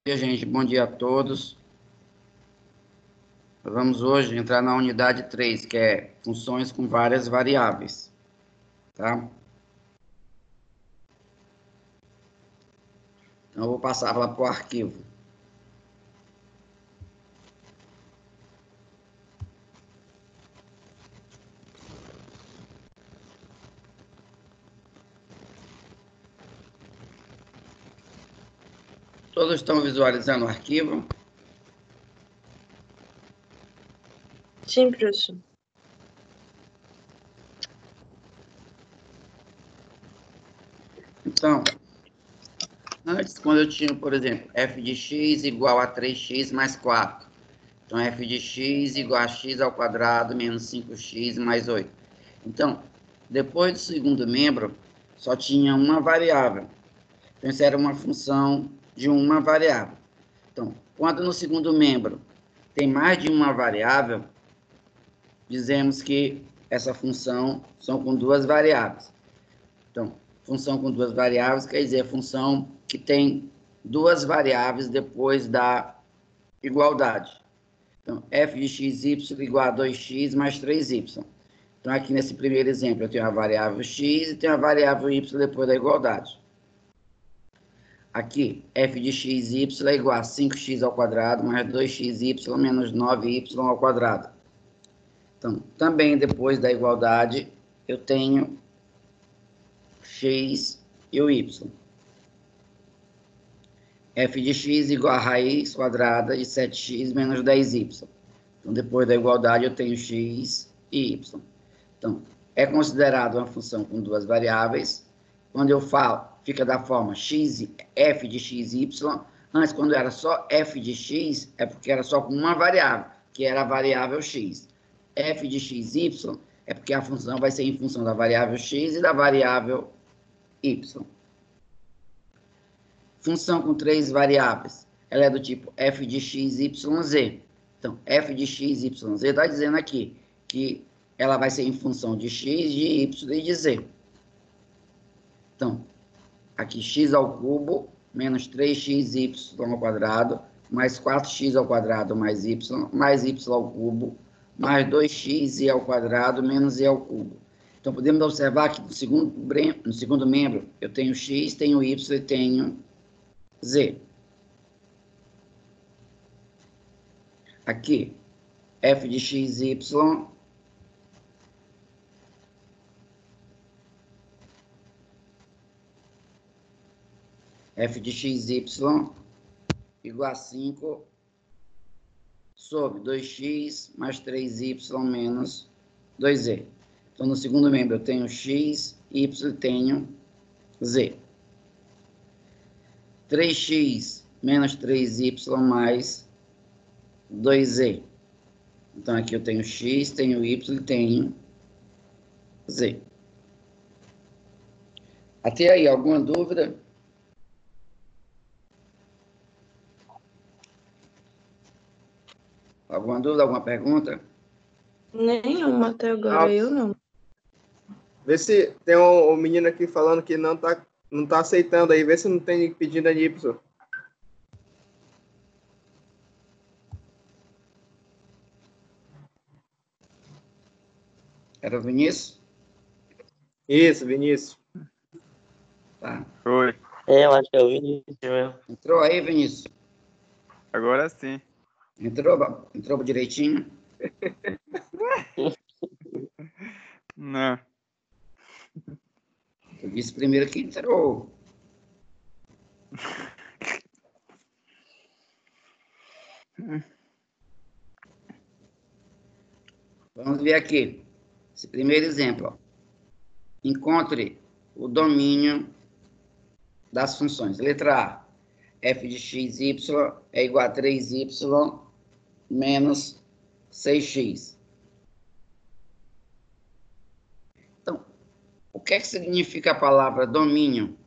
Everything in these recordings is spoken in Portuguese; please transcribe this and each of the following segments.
Bom dia, gente. Bom dia a todos. Vamos hoje entrar na unidade 3, que é funções com várias variáveis, tá? Então, eu vou passar lá para o arquivo. Todos estão visualizando o arquivo? Sim, professor. Então, antes, quando eu tinha, por exemplo, f de x igual a 3x mais 4. Então, f de x igual a x ao quadrado menos 5x mais 8. Então, depois do segundo membro, só tinha uma variável. Então, isso era uma função de uma variável. Então, quando no segundo membro tem mais de uma variável, dizemos que essa função são com duas variáveis. Então, função com duas variáveis quer dizer função que tem duas variáveis depois da igualdade. Então, f de xy igual a 2x mais 3y. Então, aqui nesse primeiro exemplo, eu tenho a variável x e tenho a variável y depois da igualdade. Aqui, f de xy é igual a 5x ao quadrado mais 2xy menos 9y ao quadrado. Então, também depois da igualdade, eu tenho x e o y. F de x igual a raiz quadrada de 7x menos 10y. Então, depois da igualdade, eu tenho x e y. Então, é considerado uma função com duas variáveis. Quando eu falo, fica da forma x, f de x e y. Antes, quando era só f de x, é porque era só com uma variável, que era a variável x. F de x, y, é porque a função vai ser em função da variável x e da variável y. Função com três variáveis, ela é do tipo f de x, y, z. Então, f de x, y, z está dizendo aqui que ela vai ser em função de x, de y e de z. Então, aqui x ao cubo menos 3xy ao quadrado mais 4x ao quadrado mais y ao cubo mais 2x ao quadrado menos ao cubo. Então, podemos observar que no segundo membro eu tenho x, tenho y e tenho z. Aqui, f de x, y f de x, y igual a 5 sobre 2x mais 3y menos 2z. Então, no segundo membro, eu tenho x, y e tenho z. 3x menos 3y mais 2z. Então, aqui eu tenho x, tenho y e tenho z. Até aí, alguma dúvida? Alguma dúvida, alguma pergunta? Nenhuma até agora, eu não. Vê se tem um menino aqui falando que não tá aceitando aí. Vê se não tem pedindo a Y. Era o Vinícius? Isso, Vinícius. Tá. Oi, Eu acho que é o Vinícius mesmo. Entrou aí, Vinícius? agora sim. Entrou direitinho? Não, Eu disse primeiro que entrou. Vamos ver aqui. Esse primeiro exemplo. Ó. Encontre o domínio das funções. Letra A. F de x, y é igual a 3y menos 6x. Então, o que é que significa a palavra domínio?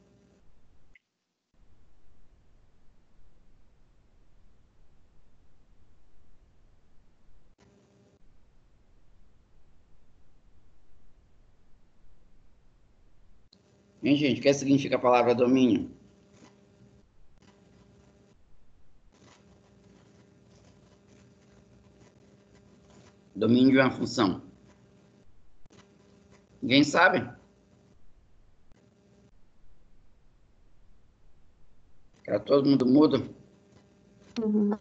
Hein, gente? O que significa a palavra domínio? Domínio de uma função. Ninguém sabe? Tá todo mundo mudo? Uhum.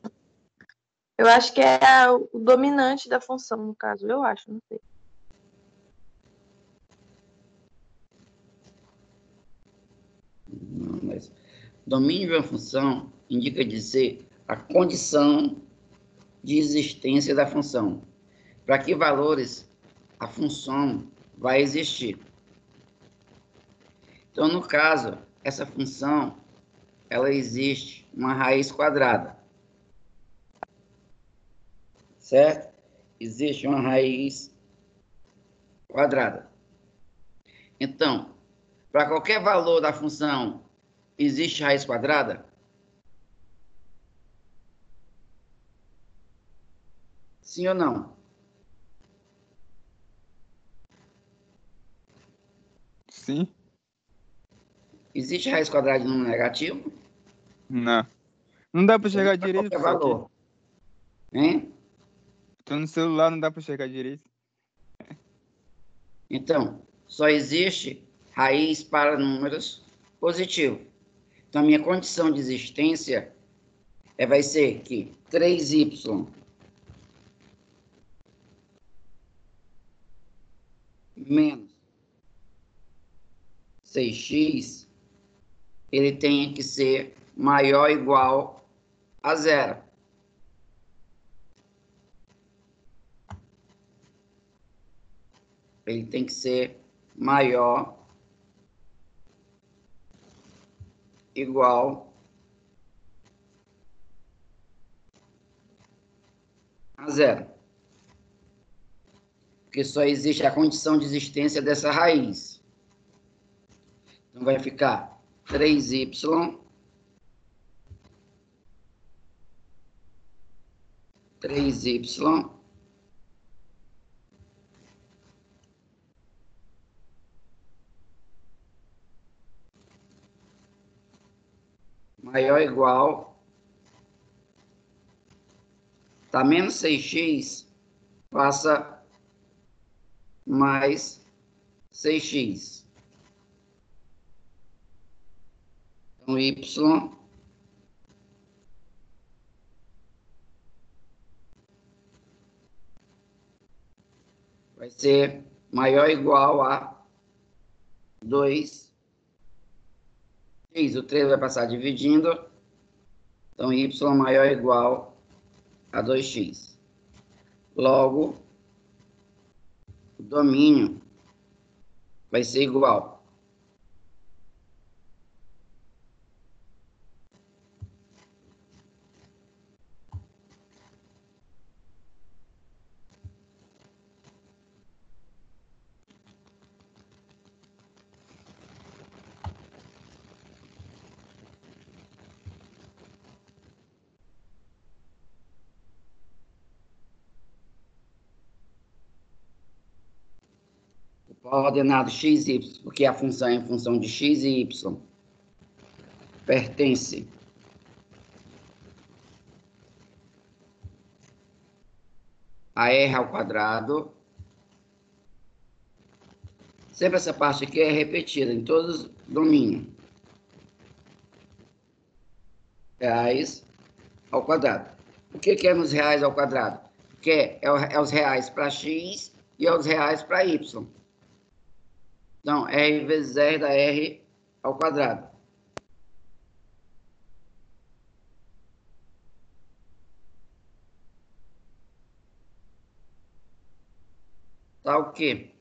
Eu acho que é o dominante da função, no caso. Eu acho, não sei. Não, mas domínio de uma função indica dizer a condição de existência da função. Para que valores a função vai existir. Então, no caso, essa função, ela existe uma raiz quadrada. Certo? Existe uma raiz quadrada. Então, para qualquer valor da função, existe raiz quadrada? Sim ou não? Sim? Existe raiz quadrada de número negativo? Não. Não dá pra chegar Para direito qualquer isso aqui. valor. Hein? Tô no celular, não dá pra chegar direito. Então, só existe raiz para números positivos. Então, a minha condição de existência vai ser que 3y menos 6x, ele tem que ser maior ou igual a zero. Ele tem que ser maior igual a zero. Porque só existe a condição de existência dessa raiz. Então, vai ficar 3y, 3y maior ou igual, tá menos 6x, passa mais 6x. Então, y vai ser maior ou igual a 2x. O 3 vai passar dividindo. Então, y maior ou igual a 2x. Logo, o domínio vai ser igual. O ordenado x, y, porque a função é em função de x e y, pertence a r ao quadrado. Sempre essa parte aqui é repetida em todos os domínios. Reais ao quadrado. O que é nos reais ao quadrado? Que é os reais para x e é os reais para y. Então, r vezes r dá r ao quadrado. Tá o quê?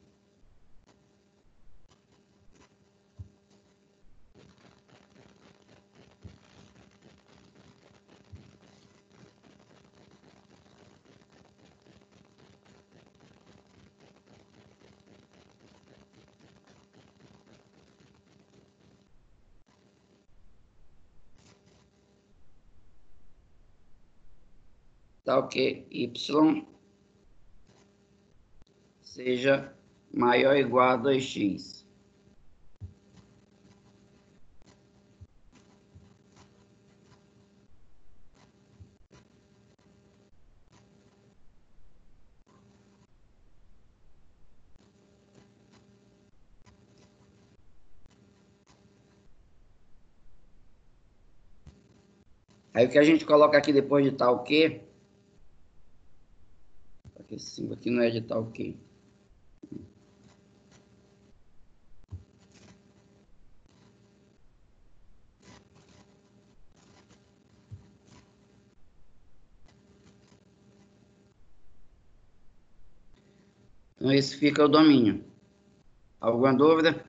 Tá o quê? Y seja maior ou igual a 2x. Aí o que a gente coloca aqui depois de tal que, esse símbolo aqui não é de tal que. Então, esse fica o domínio. Alguma dúvida?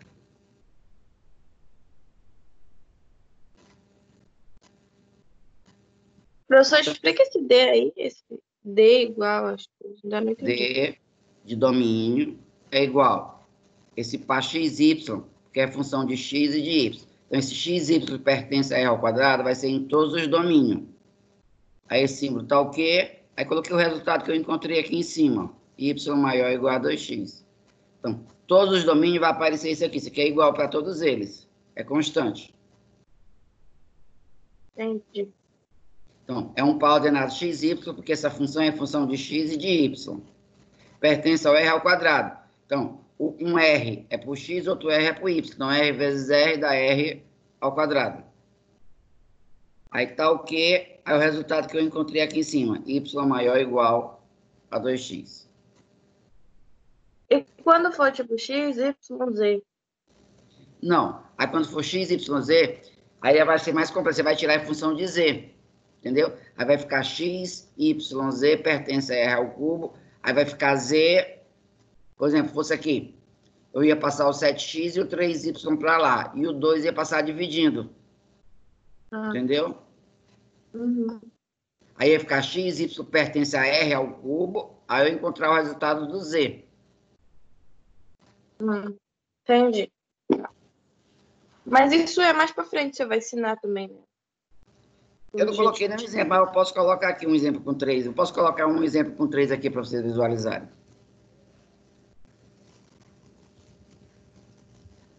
Professor, explica esse D aí, esse D igual, acho que ainda não entendi. D de domínio é igual esse par xy, que é função de x e de y. Então, esse xy pertence a r ao quadrado, vai ser em todos os domínios. Aí esse símbolo tá o quê? Aí coloquei o resultado que eu encontrei aqui em cima. Y maior ou igual a 2x. Então, todos os domínios vai aparecer isso aqui. Isso aqui é igual para todos eles. É constante. Entendi. Então, é um par ordenado xy, porque essa função é função de x e de y. Pertence ao r ao quadrado. Então, um r é por x, outro r é por y. Então, r vezes r dá r ao quadrado. Aí tá o quê? Aí o resultado que eu encontrei aqui em cima. Y maior ou igual a 2x. E quando for tipo X, Y, Z? Não. Aí quando for x, y, z, aí vai ser mais complexo. Você vai tirar a função de z. Entendeu? Aí vai ficar x, y, z pertence a r ao cubo. Aí vai ficar z, por exemplo, fosse aqui. Eu ia passar o 7x e o 3y para lá. E o 2 ia passar dividindo. Ah, Entendeu? uhum. Aí ia ficar x, y pertence a r ao cubo. Aí eu ia encontrar o resultado do z. Entendi. Mas isso é mais pra frente, você vai ensinar também, né? Eu não coloquei nenhum exemplo, mas eu posso colocar aqui um exemplo com 3. Eu posso colocar um exemplo com 3 aqui para vocês visualizarem.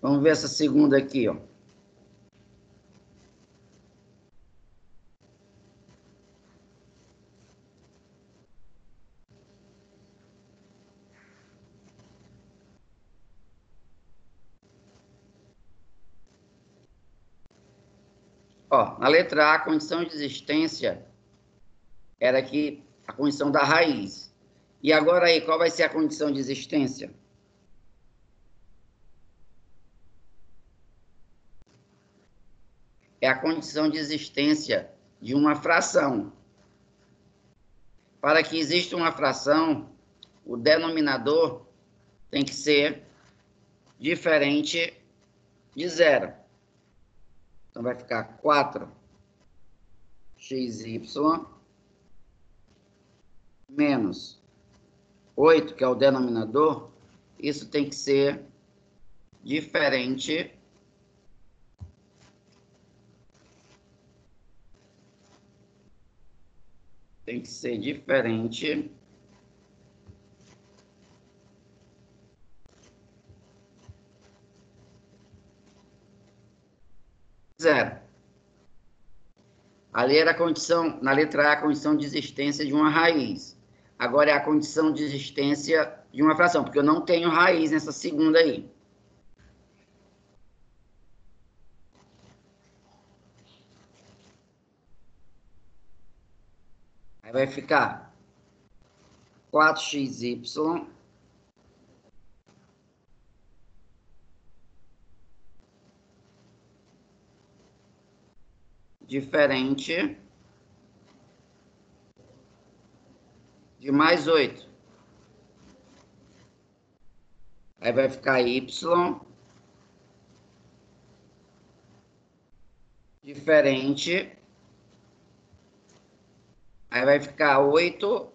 Vamos ver essa segunda aqui, ó. Ó, na letra A, a condição de existência era que a condição da raiz. E agora aí, qual vai ser a condição de existência? É a condição de existência de uma fração. Para que exista uma fração, o denominador tem que ser diferente de zero. Então vai ficar 4xy menos 8, que é o denominador. Isso tem que ser diferente zero. Ali era a condição, na letra A, a condição de existência de uma raiz. Agora é a condição de existência de uma fração, porque eu não tenho raiz nessa segunda aí. Aí vai ficar 4xy diferente de mais 8. Aí vai ficar y diferente. Aí vai ficar 8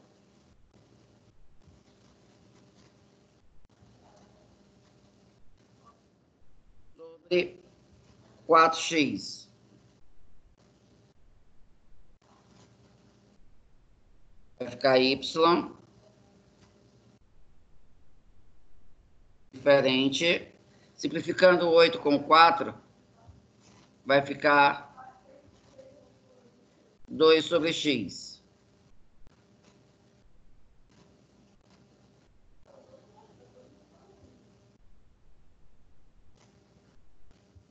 sobre 4x. Vai ficar y diferente. Simplificando 8 com 4, vai ficar 2 sobre x.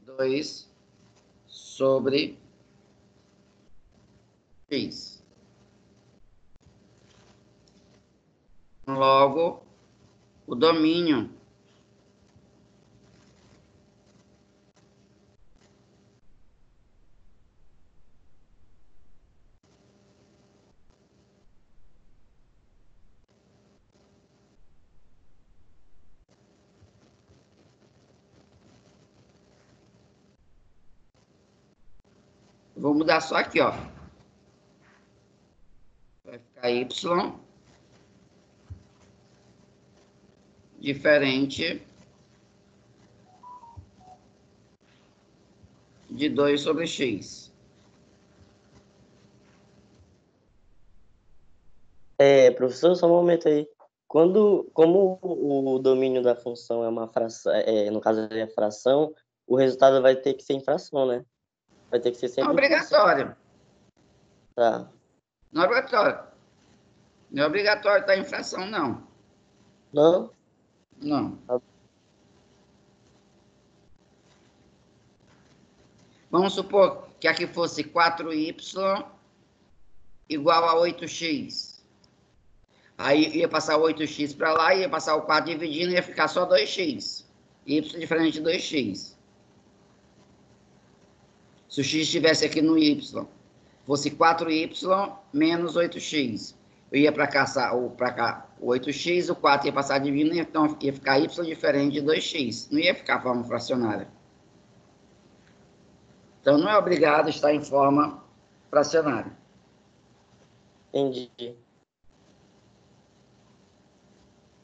Dois sobre x. Logo, o domínio vou mudar só aqui, ó. Vai ficar y diferente de 2 sobre x. Professor, só um momento aí. Como o domínio da função é uma fração, no caso é fração, o resultado vai ter que ser em fração, né? Vai ter que ser Não é sempre em obrigatório. fração. Tá. Não é obrigatório. Não é obrigatório estar em fração, não. Não? Não. Tá. Vamos supor que aqui fosse 4y igual a 8x. Aí ia passar o 8x para lá, ia passar o 4 dividindo, ia ficar só 2x. Y diferente de 2x. Se o x estivesse aqui no y, fosse 4y menos 8x. Eu ia para cá, o 8x, o 4 ia passar dividindo, então ia ficar y diferente de 2x. Não ia ficar forma fracionária. Então, não é obrigado a estar em forma fracionária. Entendi.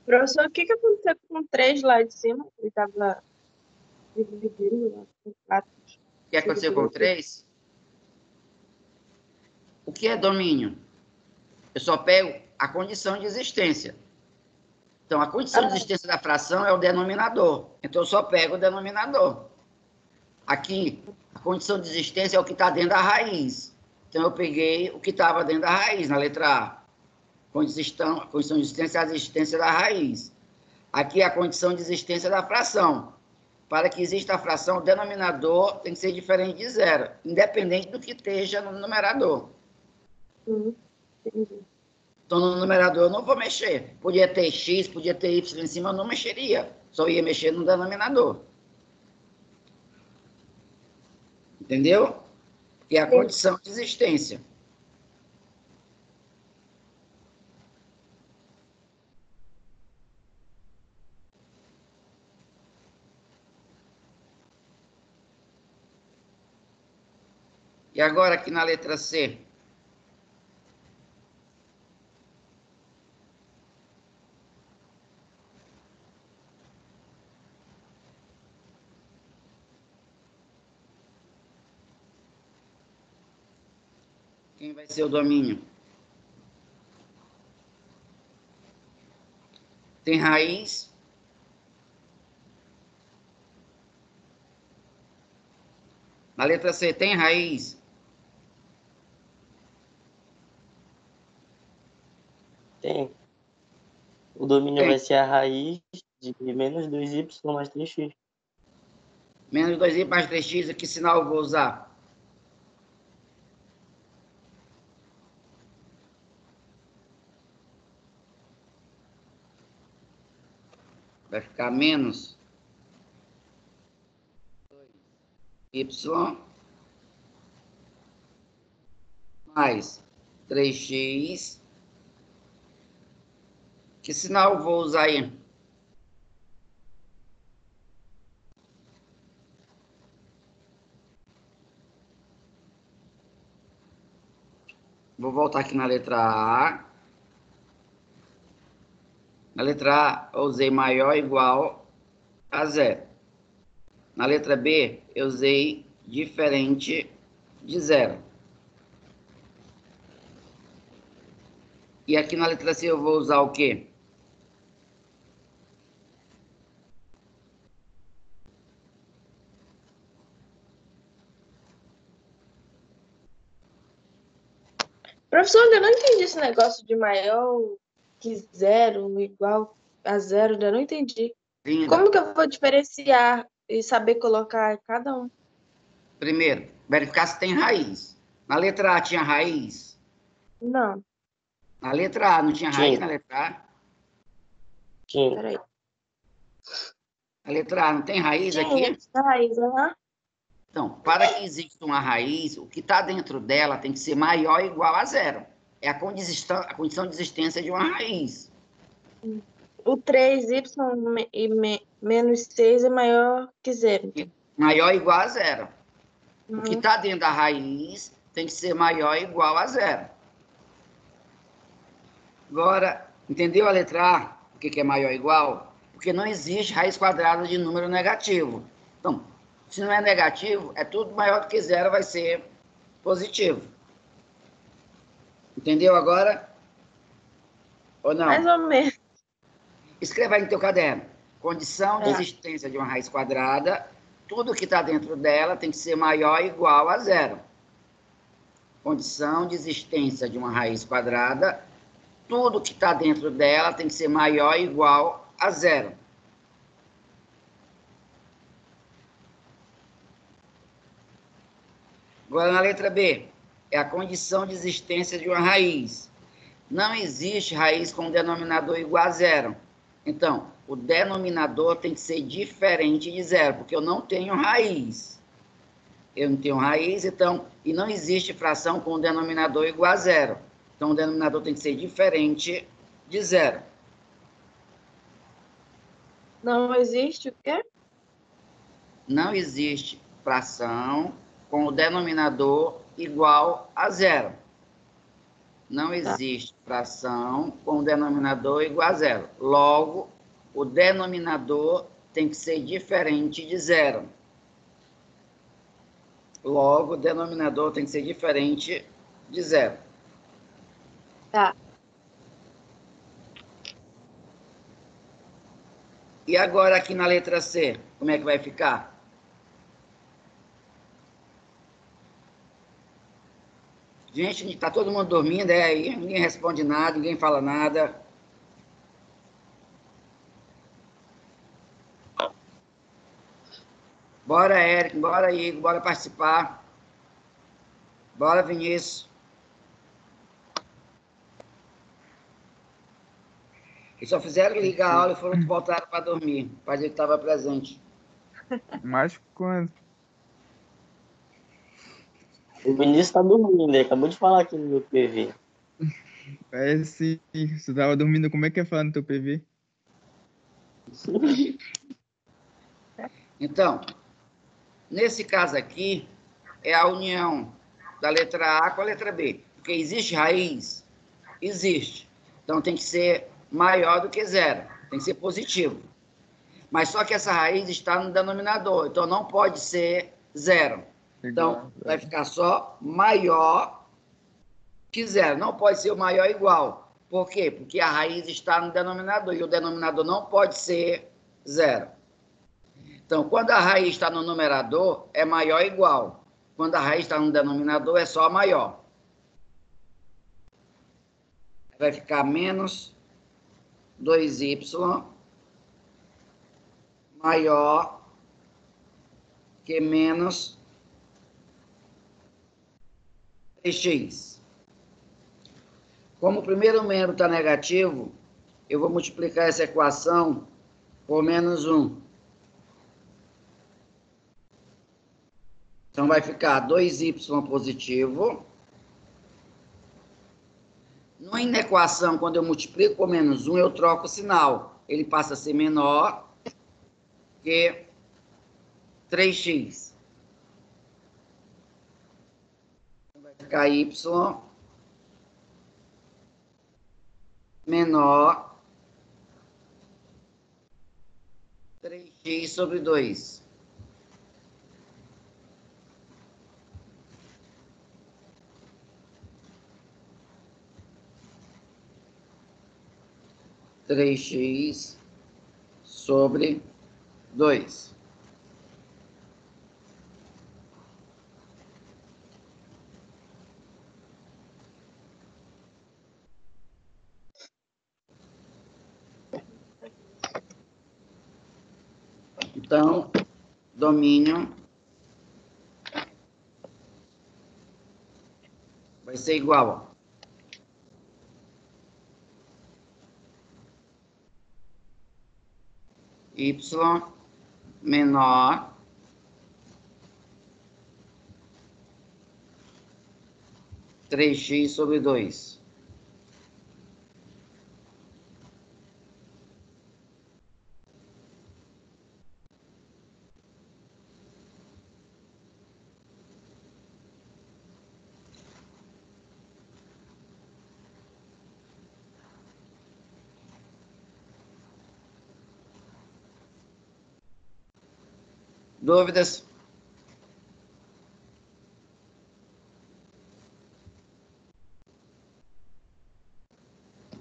Professor, o que aconteceu com 3 lá de cima? Ele estava dividindo lá com 4. O que aconteceu com o 3? O que é domínio? Eu só pego a condição de existência. Então, a condição de existência da fração é o denominador. Então, eu só pego o denominador. Aqui, a condição de existência é o que está dentro da raiz. Então, eu peguei o que estava dentro da raiz, na letra A. A condição de existência é a existência da raiz. Aqui é a condição de existência da fração. Para que exista a fração, o denominador tem que ser diferente de zero, independente do que esteja no numerador. Entendi. Então, no numerador eu não vou mexer. Podia ter x, podia ter y em cima, eu não mexeria. Só ia mexer no denominador. Entendeu? Que é a condição de existência. E agora aqui na letra C. Quem vai ser o domínio? Tem raiz. Na letra C tem raiz. Tem. O domínio Tem. vai ser a raiz de menos 2y mais 3x. Menos 2y mais 3x, que sinal eu vou usar? Vai ficar menos y mais 3x. Que sinal eu vou usar aí? Vou voltar aqui na letra A. Na letra A, eu usei maior ou igual a zero. Na letra B, eu usei diferente de zero. E aqui na letra C, eu vou usar o quê? Professor, eu não entendi esse negócio de maior que zero, igual a zero, eu não entendi. Linda. Como que eu vou diferenciar e saber colocar cada um? Primeiro, verificar se tem raiz. Na letra A tinha raiz. Não, Na letra A, não tinha raiz Tinha. na letra A? Tinha. peraí. A letra A não tem raiz Tinha aqui? raiz, aham. Então, para que exista uma raiz, o que está dentro dela tem que ser maior ou igual a zero. É a condição de existência de uma raiz. O 3y menos 6 é maior que zero. Maior ou igual a zero. O que Uhum. está dentro da raiz tem que ser maior ou igual a zero. Agora, entendeu a letra A? O que é maior ou igual? Porque não existe raiz quadrada de número negativo. Então, se não é negativo, é tudo maior do que zero, vai ser positivo. Entendeu agora? Ou não? Mais ou menos. Escreva aí no teu caderno. Condição de Tá. existência de uma raiz quadrada, tudo que está dentro dela tem que ser maior ou igual a zero. Condição de existência de uma raiz quadrada, tudo que está dentro dela tem que ser maior ou igual a zero. Agora, na letra B, é a condição de existência de uma raiz. Não existe raiz com denominador igual a zero. Então, o denominador tem que ser diferente de zero, porque eu não tenho raiz. Eu não tenho raiz, então, e não existe fração com denominador igual a zero. Então, o denominador tem que ser diferente de zero. Não existe o quê? Não existe fração com o denominador igual a zero. Não existe fração com o denominador igual a zero. Logo, o denominador tem que ser diferente de zero. Logo, o denominador tem que ser diferente de zero. Tá. E agora aqui na letra C, como é que vai ficar? Gente, está todo mundo dormindo, aí ninguém responde nada, ninguém fala nada. Bora, Érico, bora, Igor, bora participar. Bora, Vinícius. Eles só fizeram ligar a aula e foram voltar para dormir. O pai dele estava presente. Mas quando? O Vinícius tá dormindo, ele acabou de falar aqui no meu PV. Parece que você tava dormindo, como é que é falar no teu PV? Então, nesse caso aqui, é a união da letra A com a letra B. Porque existe raiz? Existe. Então tem que ser maior do que zero. Tem que ser positivo. Mas só que essa raiz está no denominador. Então não pode ser zero. Então vai ficar só maior que zero. Não pode ser o maior igual. Por quê? Porque a raiz está no denominador. E o denominador não pode ser zero. Então, quando a raiz está no numerador, é maior ou igual. Quando a raiz está no denominador, é só maior. Vai ficar menos 2y maior que menos 3x. Como o primeiro membro está negativo, eu vou multiplicar essa equação por menos 1. Então, vai ficar 2y positivo. Na equação, quando eu multiplico por menos 1, eu troco o sinal. Ele passa a ser menor que 3x. Vai ficar y menor 3x sobre 2. Três x sobre 2. Então, domínio vai ser igual. y menor três x sobre 2. Dúvidas?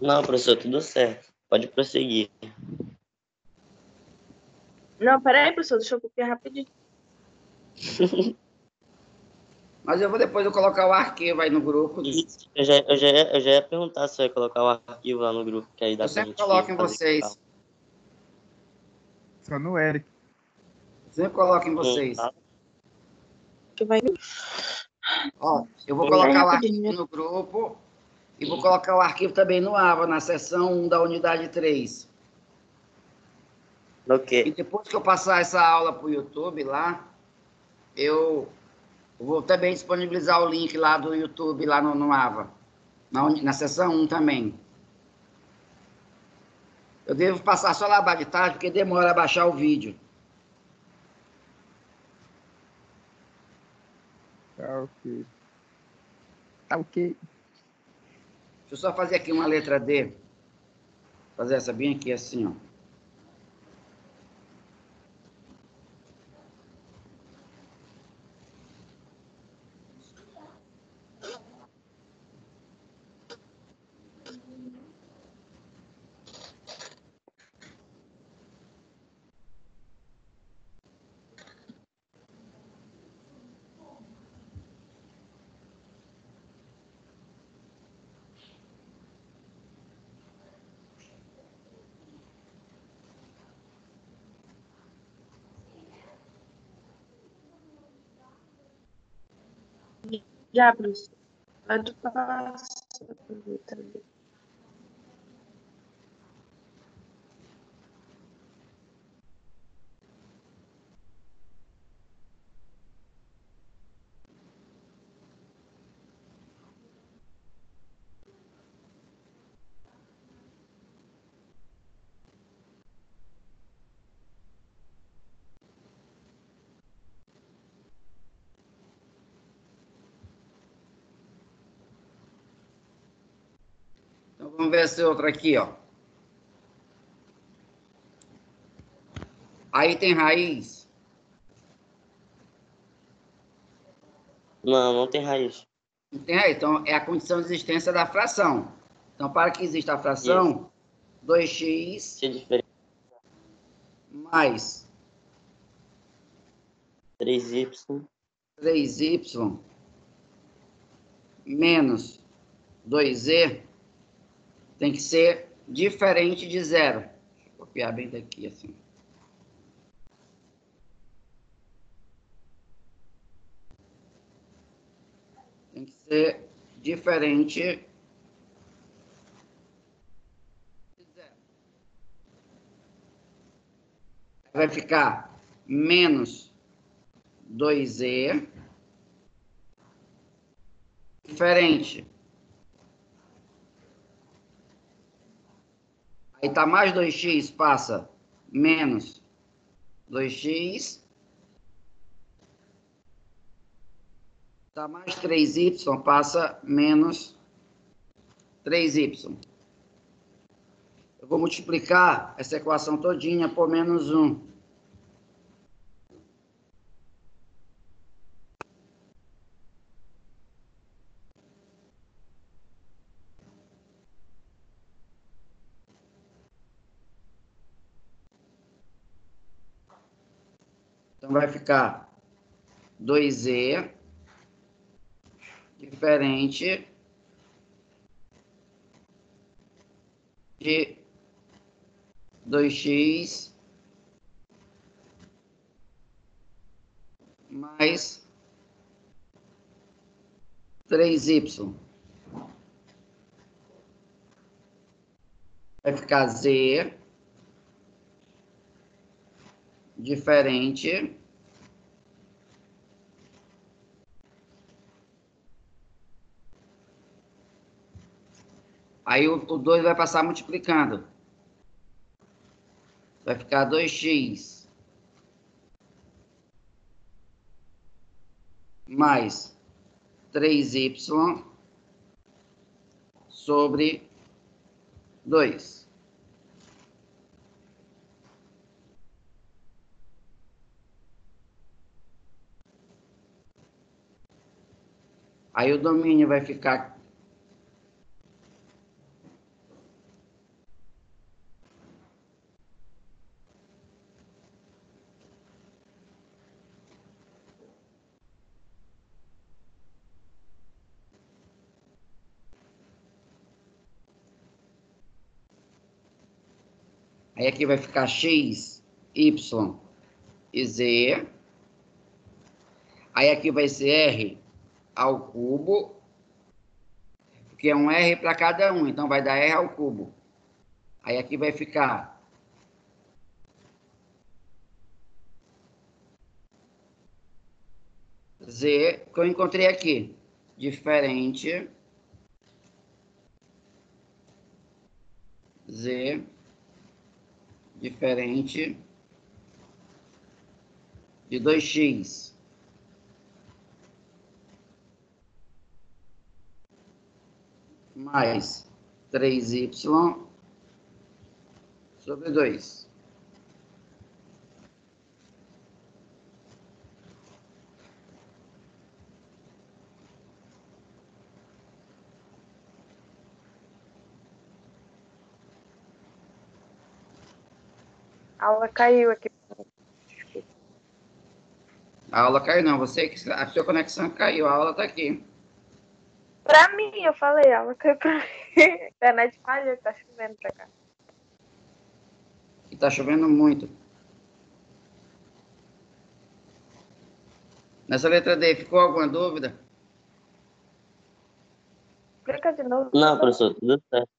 Não, professor, tudo certo. Pode prosseguir. Não, peraí, professor, deixa eu copiar rapidinho. Mas eu vou depois colocar o arquivo aí no grupo. Eu já ia perguntar se eu ia colocar o arquivo lá no grupo, que aí dá Eu pra sempre gente coloco em fazer vocês. Só no Eric. Sempre coloco em vocês. Que vai... Ó, eu vou Vai colocar o rapidinho, arquivo no grupo e vou colocar o arquivo também no AVA, na seção 1 da unidade 3. E Ok. depois que eu passar essa aula para o YouTube lá, eu vou também disponibilizar o link lá do YouTube lá no AVA, na seção 1 também. Eu devo passar só lá de tarde, porque demora a baixar o vídeo. Tá ok. Tá ok. Deixa eu só fazer aqui uma letra D. Fazer essa bem aqui assim, ó. Já, professor. Pode passar. Então, vamos ver esse outro aqui, ó. Aí tem raiz. Não, não tem raiz. Não tem raiz. Então, é a condição de existência da fração. Então, para que exista a fração, 2x Se é diferente. mais 3y 3y menos 2z tem que ser diferente de zero. Deixa eu copiar bem daqui, assim. Tem que ser diferente de zero. Vai ficar menos 2z diferente. Aí tá mais 2x, passa menos 2x. Tá mais 3y, passa menos 3y. Eu vou multiplicar essa equação todinha por menos 1. Então, vai ficar 2z diferente de 2x mais 3y. Vai ficar z diferente aí o 2 vai passar multiplicando. Vai ficar 2x mais 3y sobre 2. Aí o domínio vai ficar aí aqui vai ficar x, y e z. Aí aqui vai ser r ao cubo, porque é um r para cada um, então vai dar r ao cubo. Aí aqui vai ficar z, que eu encontrei aqui, diferente z, diferente de 2x mais 3y sobre 2. A aula caiu aqui. A aula caiu, não. Você que a sua conexão caiu, a aula está aqui. Pra mim, eu falei, a aula caiu pra mim. A internet falhou, tá chovendo pra cá. E está chovendo muito. Nessa letra D, ficou alguma dúvida? Explica de novo. Não, professor, tudo certo.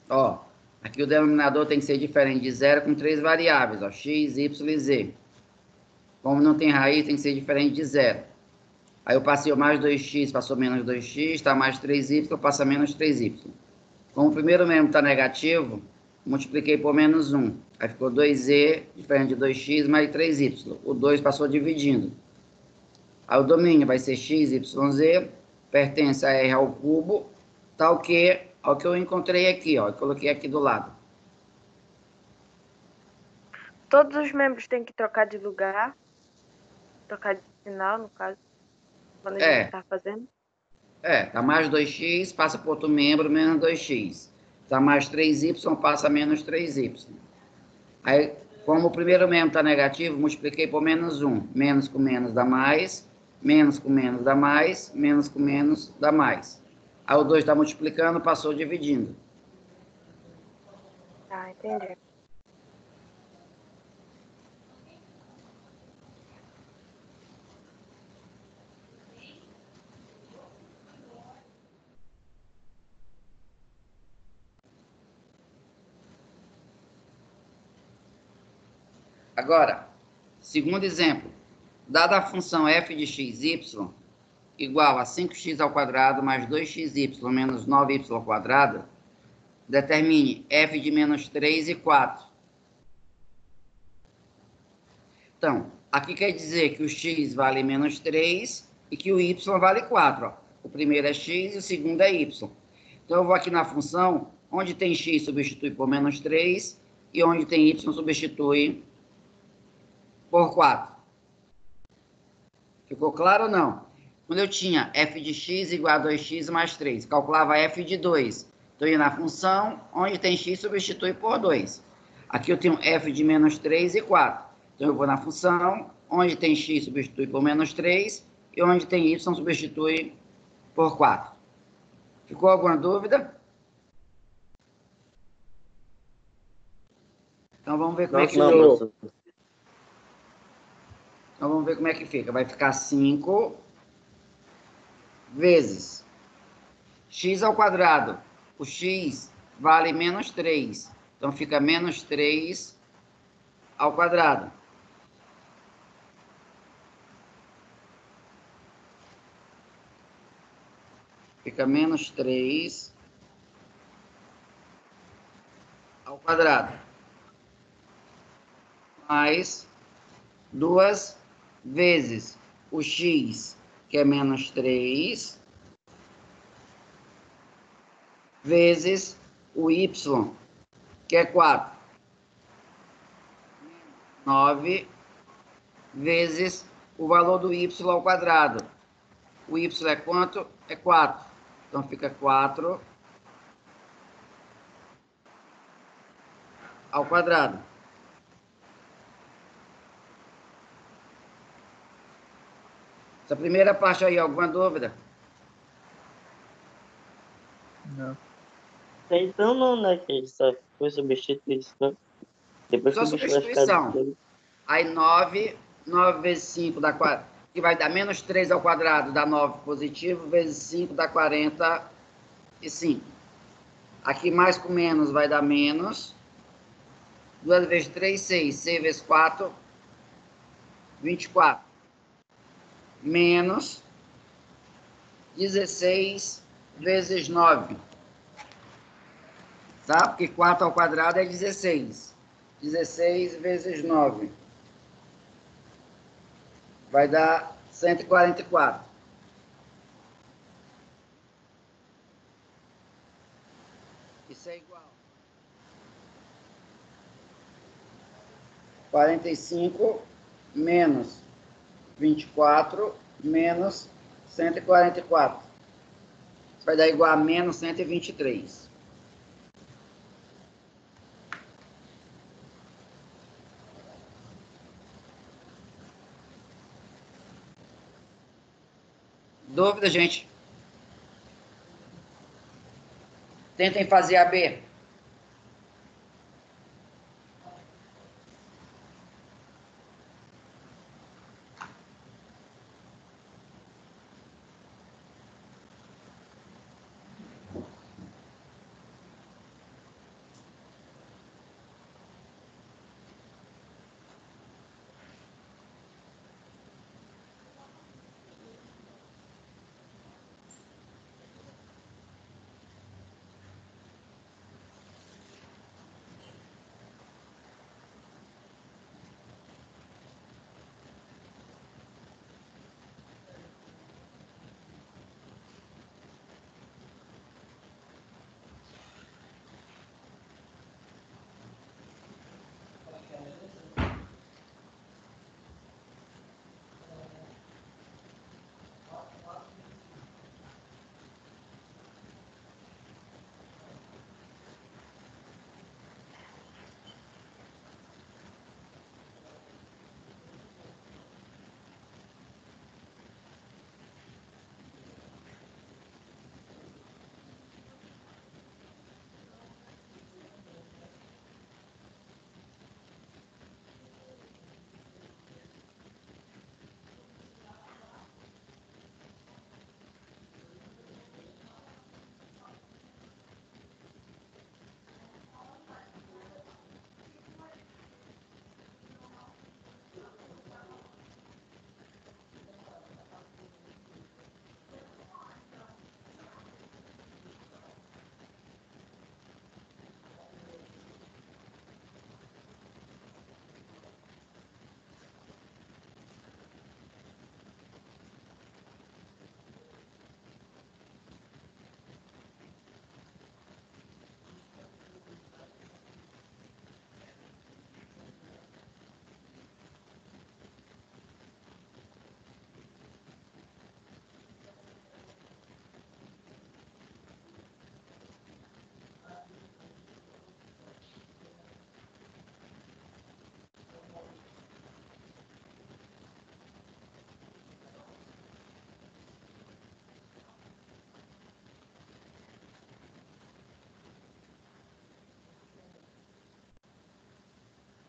Ó, aqui o denominador tem que ser diferente de zero com 3 variáveis, ó, x, y e z. Como não tem raiz, tem que ser diferente de zero. Aí eu passei o mais 2x, passou menos 2x, está mais 3y, passa menos 3y. Como o primeiro membro está negativo, multipliquei por menos 1. Aí ficou 2z, diferente de 2x, mais 3y. O 2 passou dividindo. Aí o domínio vai ser x, y, z, pertence a r ao cubo, tal que ao que eu encontrei aqui, ó, eu coloquei aqui do lado. Todos os membros têm que trocar de lugar. Trocar de sinal, no caso. Quando a gente tá fazendo. Tá mais 2x, passa para outro membro, menos 2x. Tá mais 3y, passa menos 3y. Aí, como o primeiro membro está negativo, multipliquei por menos 1. Menos com menos dá mais, menos com menos dá mais, menos com menos dá mais. Aí o 2 está multiplicando, passou dividindo. Tá, entendi. Agora, segundo exemplo. Dada a função f de xy igual a 5x ao quadrado mais 2xy menos 9y ao quadrado, determine f de menos 3 e 4. Então, aqui quer dizer que o x vale menos 3 e que o y vale 4. Ó. O primeiro é x e o segundo é y. Então, eu vou aqui na função, onde tem x substitui por menos 3 e onde tem y substitui por 4. Ficou claro ou não? Quando eu tinha f de x igual a 2x mais 3, calculava f de 2. Então, eu ia na função, onde tem x substitui por 2. Aqui eu tenho f de menos 3 e 4. Então, eu vou na função, onde tem x substitui por menos 3 e onde tem y substitui por 4. Ficou alguma dúvida? Então, vamos ver como é que Não, fica. professor. Então, vamos ver como é que fica. Vai ficar 5 vezes x ao quadrado. O x vale menos 3. Então, fica menos 3 ao quadrado. Fica menos 3 ao quadrado. Mais 2 vezes o x, que é menos 3, vezes o y, que é 4. 9 vezes o valor do y ao quadrado. O y é quanto? É 4. Então, fica 4 ao quadrado. Essa primeira parte aí, alguma dúvida? Não. Então não, né? Que só foi substituição. Depois que Só o bicho vai ficar substituição. doido. Aí 9 vezes 5 dá 4, que vai dar menos 3 ao quadrado, dá 9 positivo, vezes 5 dá 45. Aqui mais com menos vai dar menos. 2 vezes 3, 6. 6 vezes 4, 24. Menos 16 vezes 9. Tá? Porque 4 ao quadrado é 16. 16 vezes 9. Vai dar 144. Isso é igual. 45 menos 24 menos 144. Isso vai dar igual a menos 123. Dúvida, gente? Tentem fazer a B.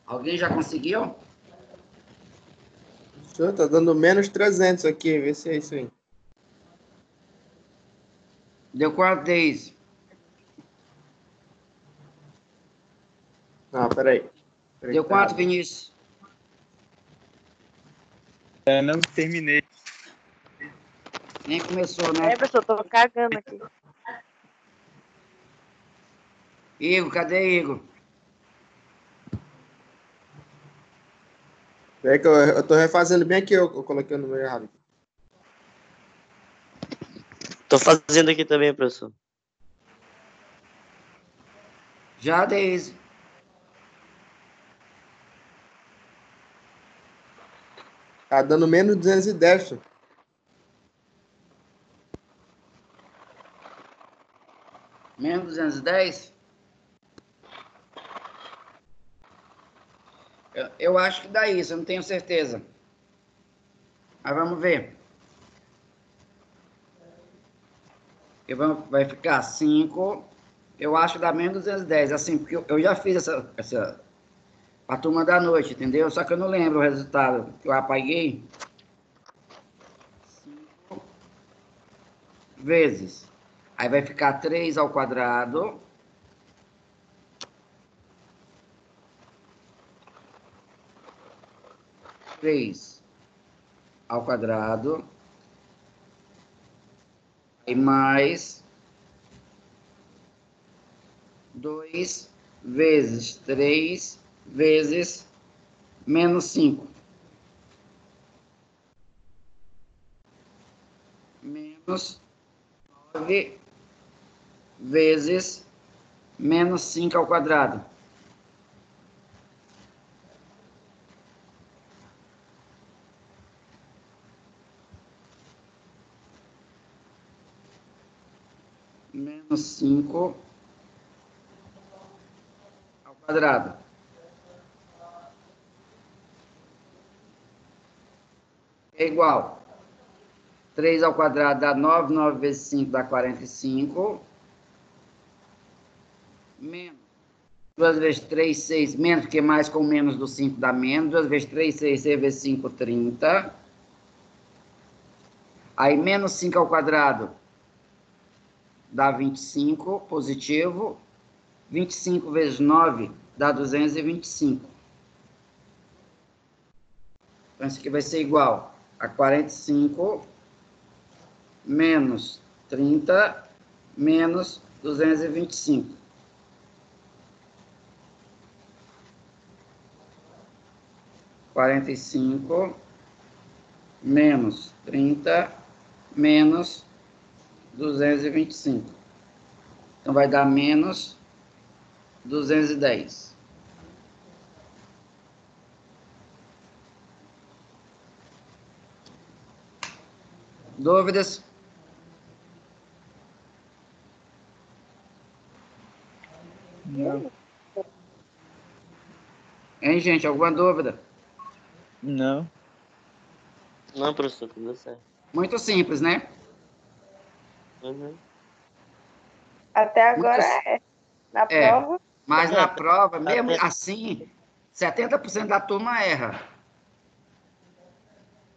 Alguém já conseguiu? O senhor tá dando menos 300 aqui, vê se é isso aí. Deu quanto, Deise? Ah, peraí. Deu quanto, Vinícius? Eu não terminei. Nem começou, né? É, professor, tô cagando aqui. Igor, cadê Igor? É que eu tô refazendo bem aqui, eu coloquei o número errado. Tô fazendo aqui também, professor. Já, Deise. Tá dando menos 210, senhor. Menos 210? Eu acho que dá isso, eu não tenho certeza. Mas vamos ver. Vai ficar 5. Eu acho que dá menos 210. Assim, porque eu já fiz essa a turma da noite, entendeu? Só que eu não lembro o resultado que eu apaguei. 5 vezes. Aí vai ficar 3 ao quadrado. Três ao quadrado. E mais 2 vezes 3 vezes menos 5. Menos 9 vezes menos 5 ao quadrado. Menos 5 ao quadrado. É igual. 3 ao quadrado dá 9, 9 vezes 5 dá 45. Menos 2 vezes 3, 6. Menos, porque mais com menos do 5 dá menos. 2 vezes 3, 6, 6 vezes 5, 30. Aí menos 5 ao quadrado dá 25, positivo. 25 vezes 9 dá 225. Então, isso aqui vai ser igual a 45 menos 30 menos 225. Quarenta e cinco menos 30 menos 225. Então, vai dar menos 210. Dúvidas? Não. Hein, gente? Alguma dúvida? Não. Não, professor, tudo certo. Muito simples, né? Uhum. Até Muito agora simples. na É, prova. mas na prova, mesmo Até- assim, 70% da turma erra.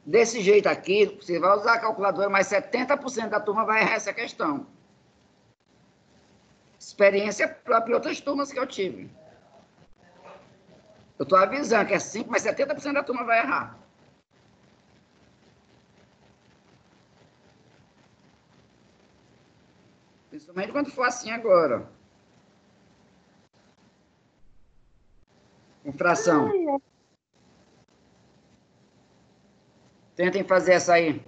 Desse jeito aqui, você vai usar a calculadora, mas 70% da turma vai errar essa questão. Experiência própria em outras turmas que eu tive. Eu estou avisando que é 5, mas 70% da turma vai errar. Principalmente quando for assim agora. Com fração. Ai, ai. Tentem fazer essa aí.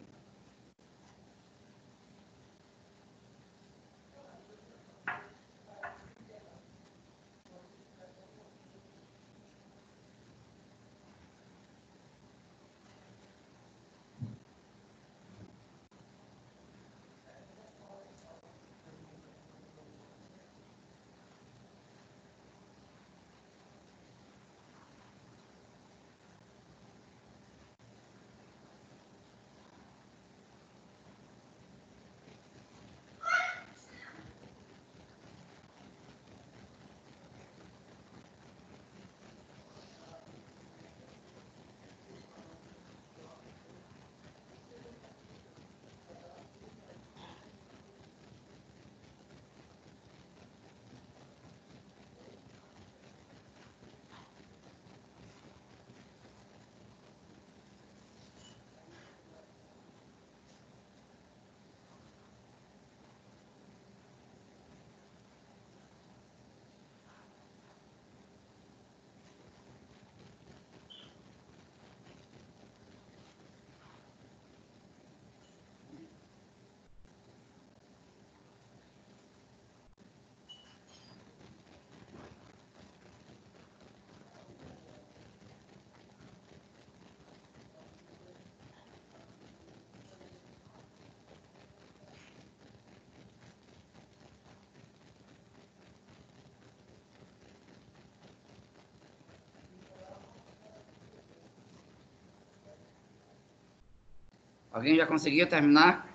Alguém já conseguiu terminar?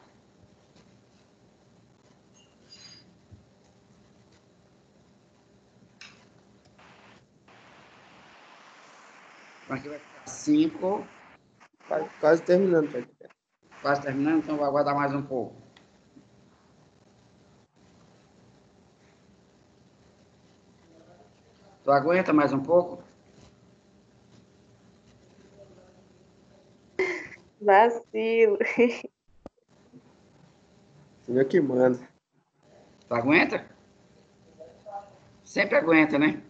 Então aqui vai ficar 5. Quase terminando, Pai. Quase terminando, então vou aguardar mais um pouco. Tu aguenta mais um pouco? Vacilo. Senhor que manda. Tu aguenta? Sempre aguenta, né?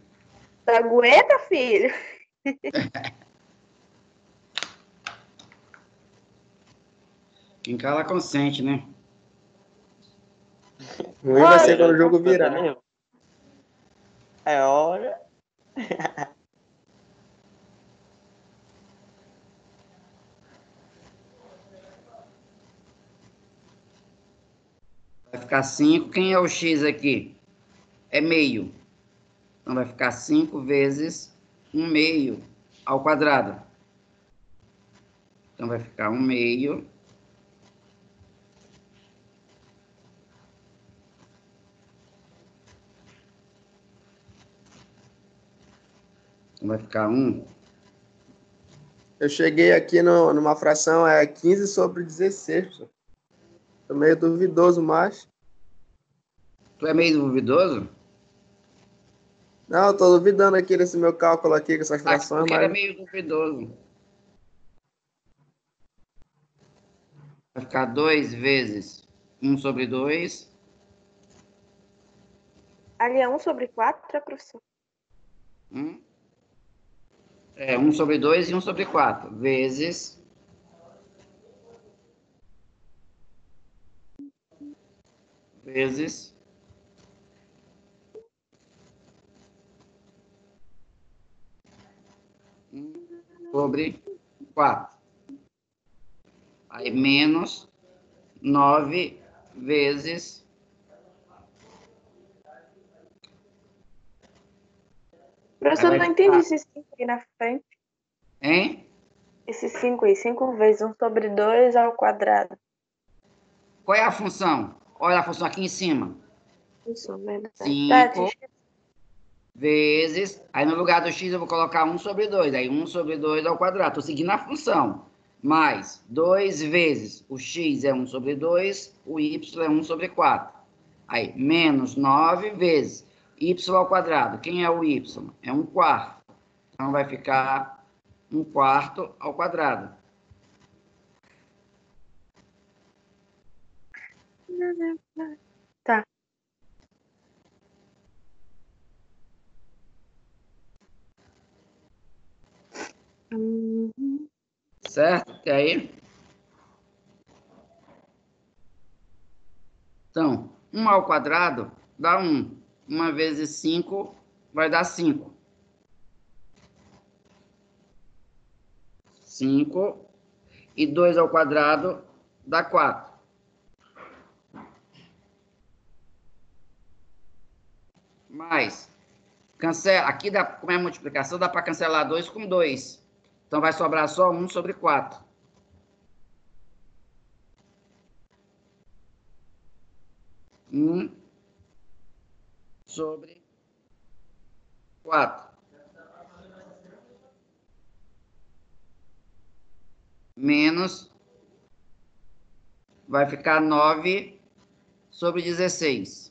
Tu aguenta, filho? Quem cala consente, né? Ruim vai ser Olha, quando o jogo tá virar. mesmo. É hora. Vai ficar 5. Quem é o x aqui? É meio. Então vai ficar 5 vezes 1 meio ao quadrado. Então vai ficar 1 meio. Então vai ficar 1. Eu cheguei aqui numa fração, 15 sobre 16, pessoal. Tô meio duvidoso, mas... Tu é meio duvidoso? Não, eu tô duvidando aqui nesse meu cálculo aqui com essas frações, Porque era mas... meio duvidoso. Vai ficar 2 vezes 1 sobre 2. Ali é 1 sobre 4, professor? 1 sobre 2 e 1 sobre 4. Vezes... Vezes... Sobre 4. Aí menos 9 vezes... Professor, Aí eu vai não entendi ficar... esse 5 aí na frente. Hein? Esse 5 aí, 5 vezes 1 sobre 2 ao quadrado. Qual é a função? Olha a função aqui em cima. Isso, verdade. Tá, 5 tinha... vezes... Aí no lugar do x eu vou colocar 1 sobre 2. Aí 1 sobre 2 ao quadrado. Estou seguindo a função. Mais 2 vezes o x é 1 sobre 2, o y é 1 sobre 4. Aí, menos 9 vezes y ao quadrado. Quem é o y? É 1 quarto. Então vai ficar 1 quarto ao quadrado. Tá. Certo? Até aí? Então, 1 ao quadrado dá 1. 1 vezes 5 vai dar 5. 5. E 2 ao quadrado dá 4. Mais, cancela, aqui dá, como é multiplicação, dá para cancelar 2 com 2. Então vai sobrar só 1 sobre 4. 1 sobre 4. Menos, vai ficar 9 sobre 16.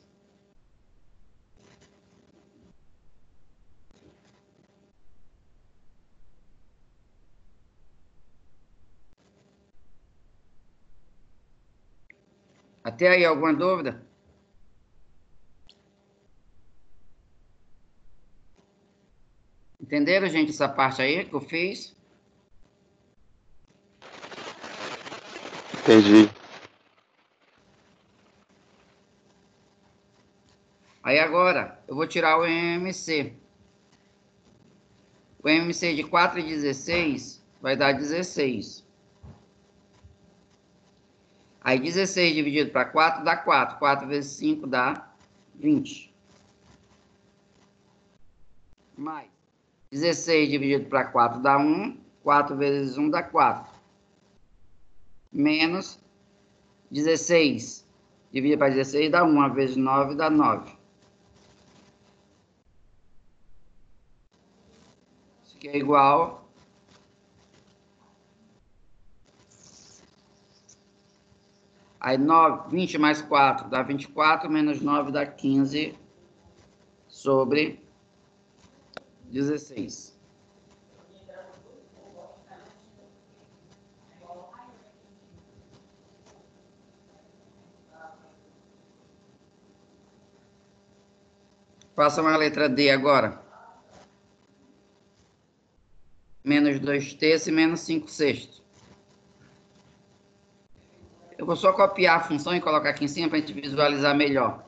Até aí, alguma dúvida? Entenderam, gente, essa parte aí que eu fiz? Entendi. Aí agora, eu vou tirar o MMC. O MMC de 4 e 16 vai dar 16. Aí 16 dividido para 4 dá 4. 4 vezes 5 dá 20. Mais 16 dividido para 4 dá 1. 4 vezes 1 dá 4. menos 16. Divide para 16 dá 1. 1 vezes 9 dá 9. Isso aqui é igual... Aí 20 mais 4 dá 24, menos 9 dá 15 sobre 16. Façam a letra D agora. Menos 2 terços e menos 5 sextos. Eu vou só copiar a função e colocar aqui em cima para a gente visualizar melhor.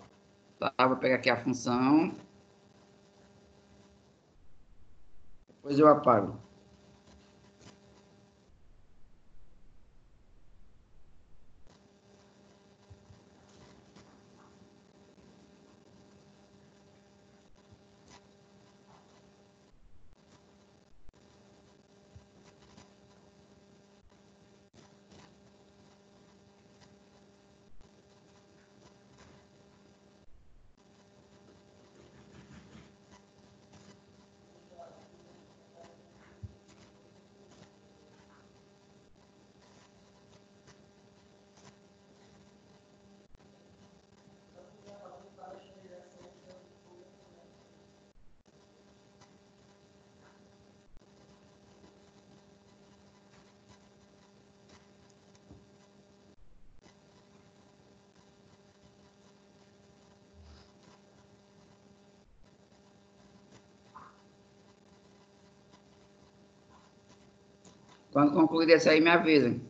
Tá? Vou pegar aqui a função. Depois eu apago. Quando concluir esse aí, me avisem.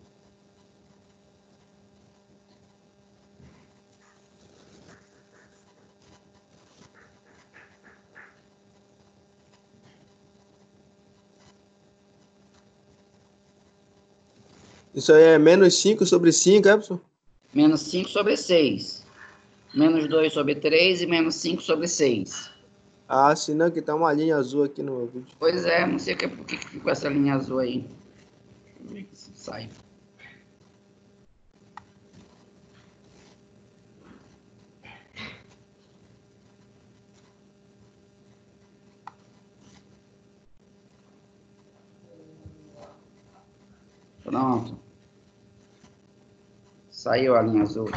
Isso aí é menos 5 sobre 5, é, professor? Menos 5 sobre 6. Menos 2 sobre 3 e menos 5 sobre 6. Ah, sim, não, que tá uma linha azul aqui no meu vídeo. Pois é, não sei por que ficou essa linha azul aí. Deixa eu ver se sai. Pronto. Saiu a linha azul.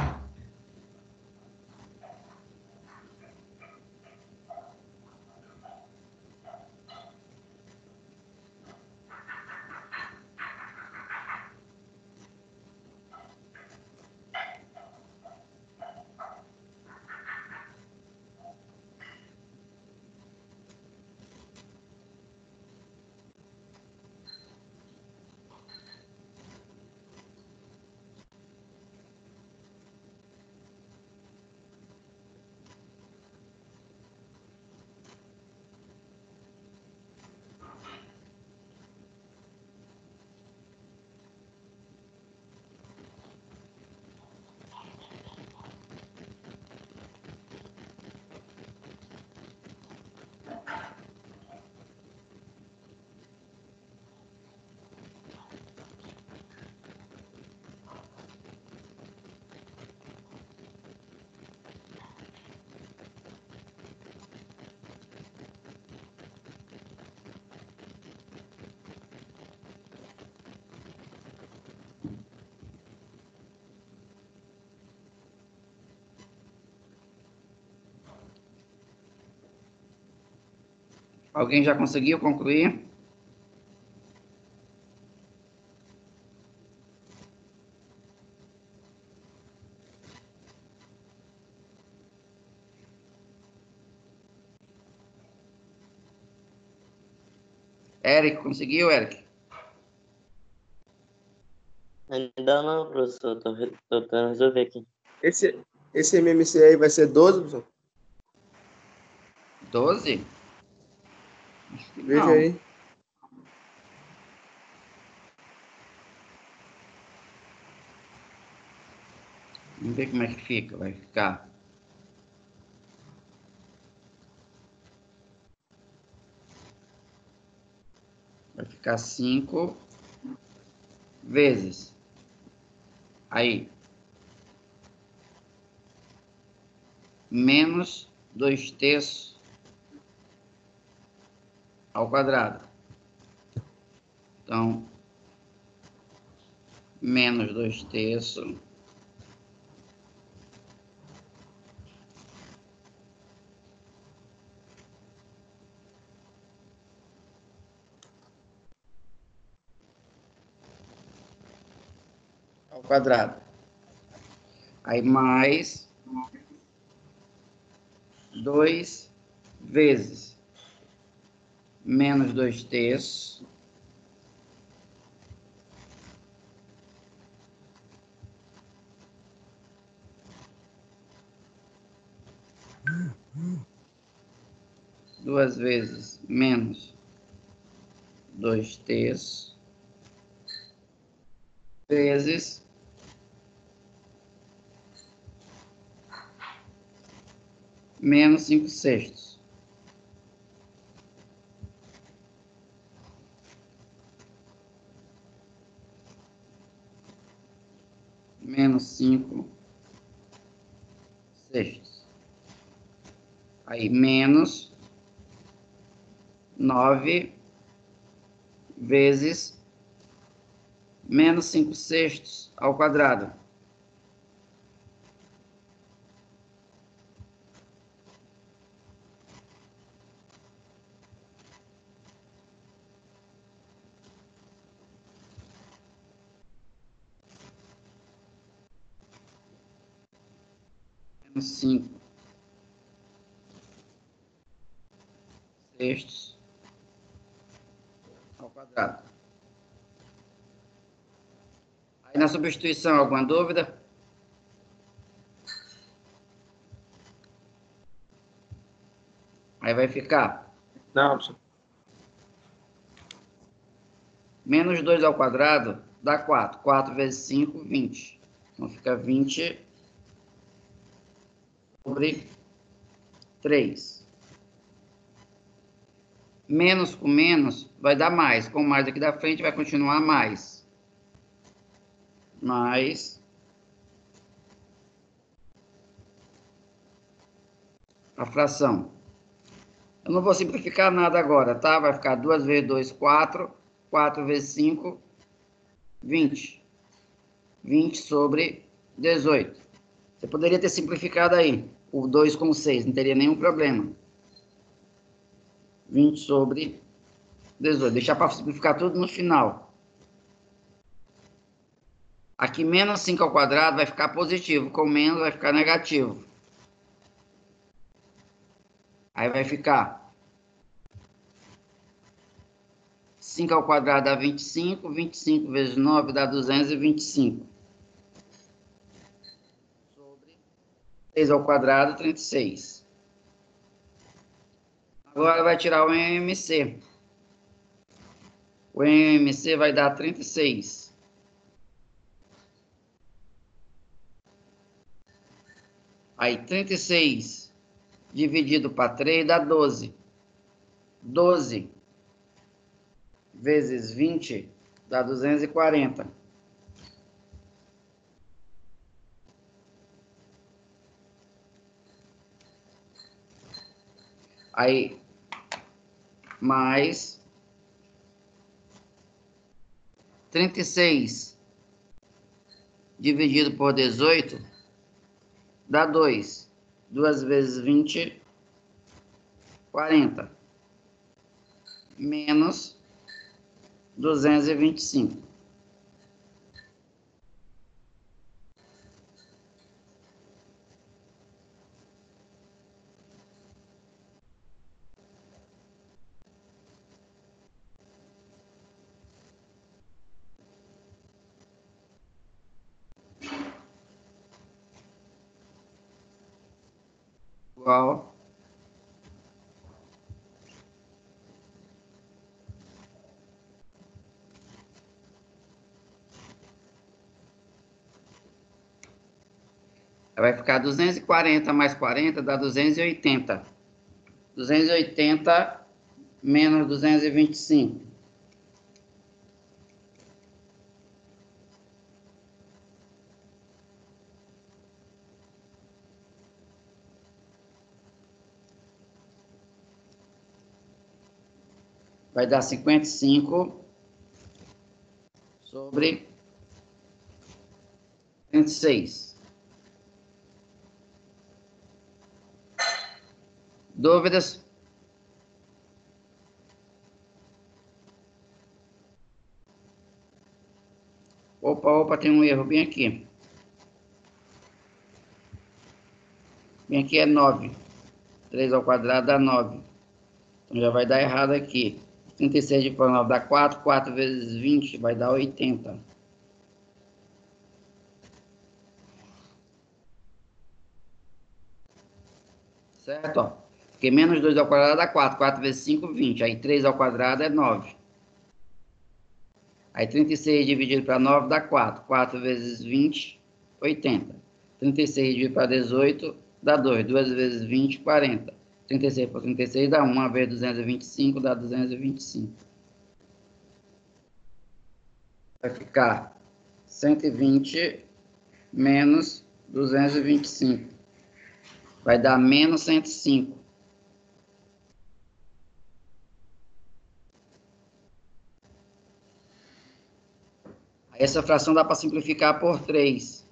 Alguém já conseguiu concluir? Eric, conseguiu, Eric? Ainda não, professor. Tô tentando resolver aqui. Esse MMC aí vai ser 12, professor? 12? Acho que Veja não. aí. Vamos ver como é que fica. Vai ficar. Vai ficar 5 vezes Aí, menos 2/3 ao quadrado. Então, menos 2/3 ao quadrado. Aí, mais 2 vezes menos 2/3 2 vezes menos 2/3 vezes menos 5/6. Menos 5/6. Aí, menos 9 vezes menos 5/6 ao quadrado. Menos 5/6 ao quadrado. Aí na substituição, alguma dúvida? Aí vai ficar Não, professor. menos 2 ao quadrado dá 4. 4 vezes 5, 20. Então fica 20 sobre 3. Menos com menos vai dar mais. Com mais aqui da frente vai continuar mais. Mais a fração. Eu não vou simplificar nada agora, tá? Vai ficar 2 vezes 2, 4. 4 vezes 5, 20. 20 sobre 18. Você poderia ter simplificado aí o 2 com 6, não teria nenhum problema. 20 sobre 18. Deixar para simplificar tudo no final. Aqui, menos 5 ao quadrado vai ficar positivo, com menos vai ficar negativo. Aí vai ficar 5 ao quadrado dá 25, 25 vezes 9 dá 225. Sobre 6 ao quadrado, 36. Agora vai tirar o MMC. O MMC vai dar 36. Aí, 36 dividido para 3 dá 12. 12 vezes 20 dá 240. Aí, mais 36 dividido por 18 dá 2. 2 vezes 20, 40. Menos 225. Igual vai ficar 240 mais 40 dá 280. 280 menos 225. vai dar 55 sobre 36. Dúvidas? Opa, tem um erro bem aqui. Bem aqui é 9. 3 ao quadrado dá 9. Então já vai dar errado aqui. 36 de 9 dá 4. 4 vezes 20 vai dar 80. Certo? Ó. Porque menos 2 ao quadrado dá 4. 4 vezes 5, 20. Aí 3 ao quadrado é 9. Aí 36 dividido para 9 dá 4. 4 vezes 20, 80. 36 dividido para 18 dá 2. 2 vezes 20, 40. 36 por 36 dá 1. 1 vezes 225 dá 225. Vai ficar 120 menos 225. Vai dar menos 105. Essa fração dá para simplificar por 3.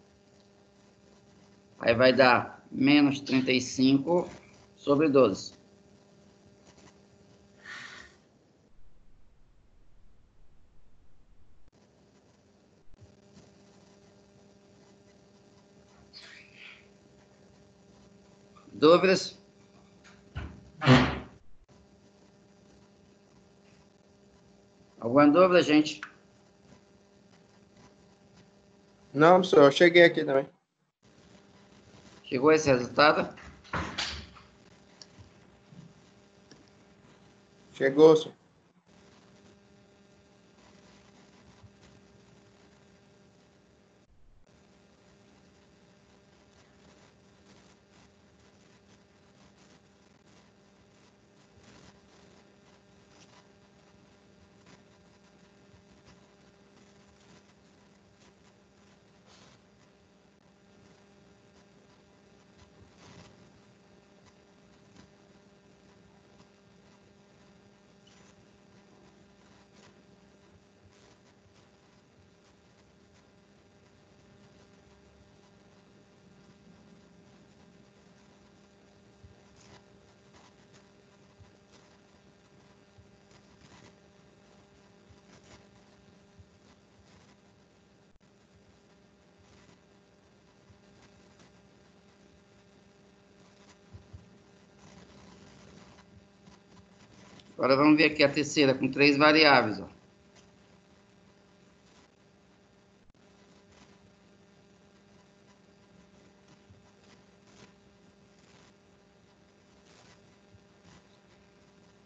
Aí vai dar menos 35 sobre 12. Dúvidas? Alguma dúvida, gente? Não, professor, eu cheguei aqui também. Chegou esse resultado? Chegou, senhor. Agora vamos ver aqui a terceira, com 3 variáveis. Ó.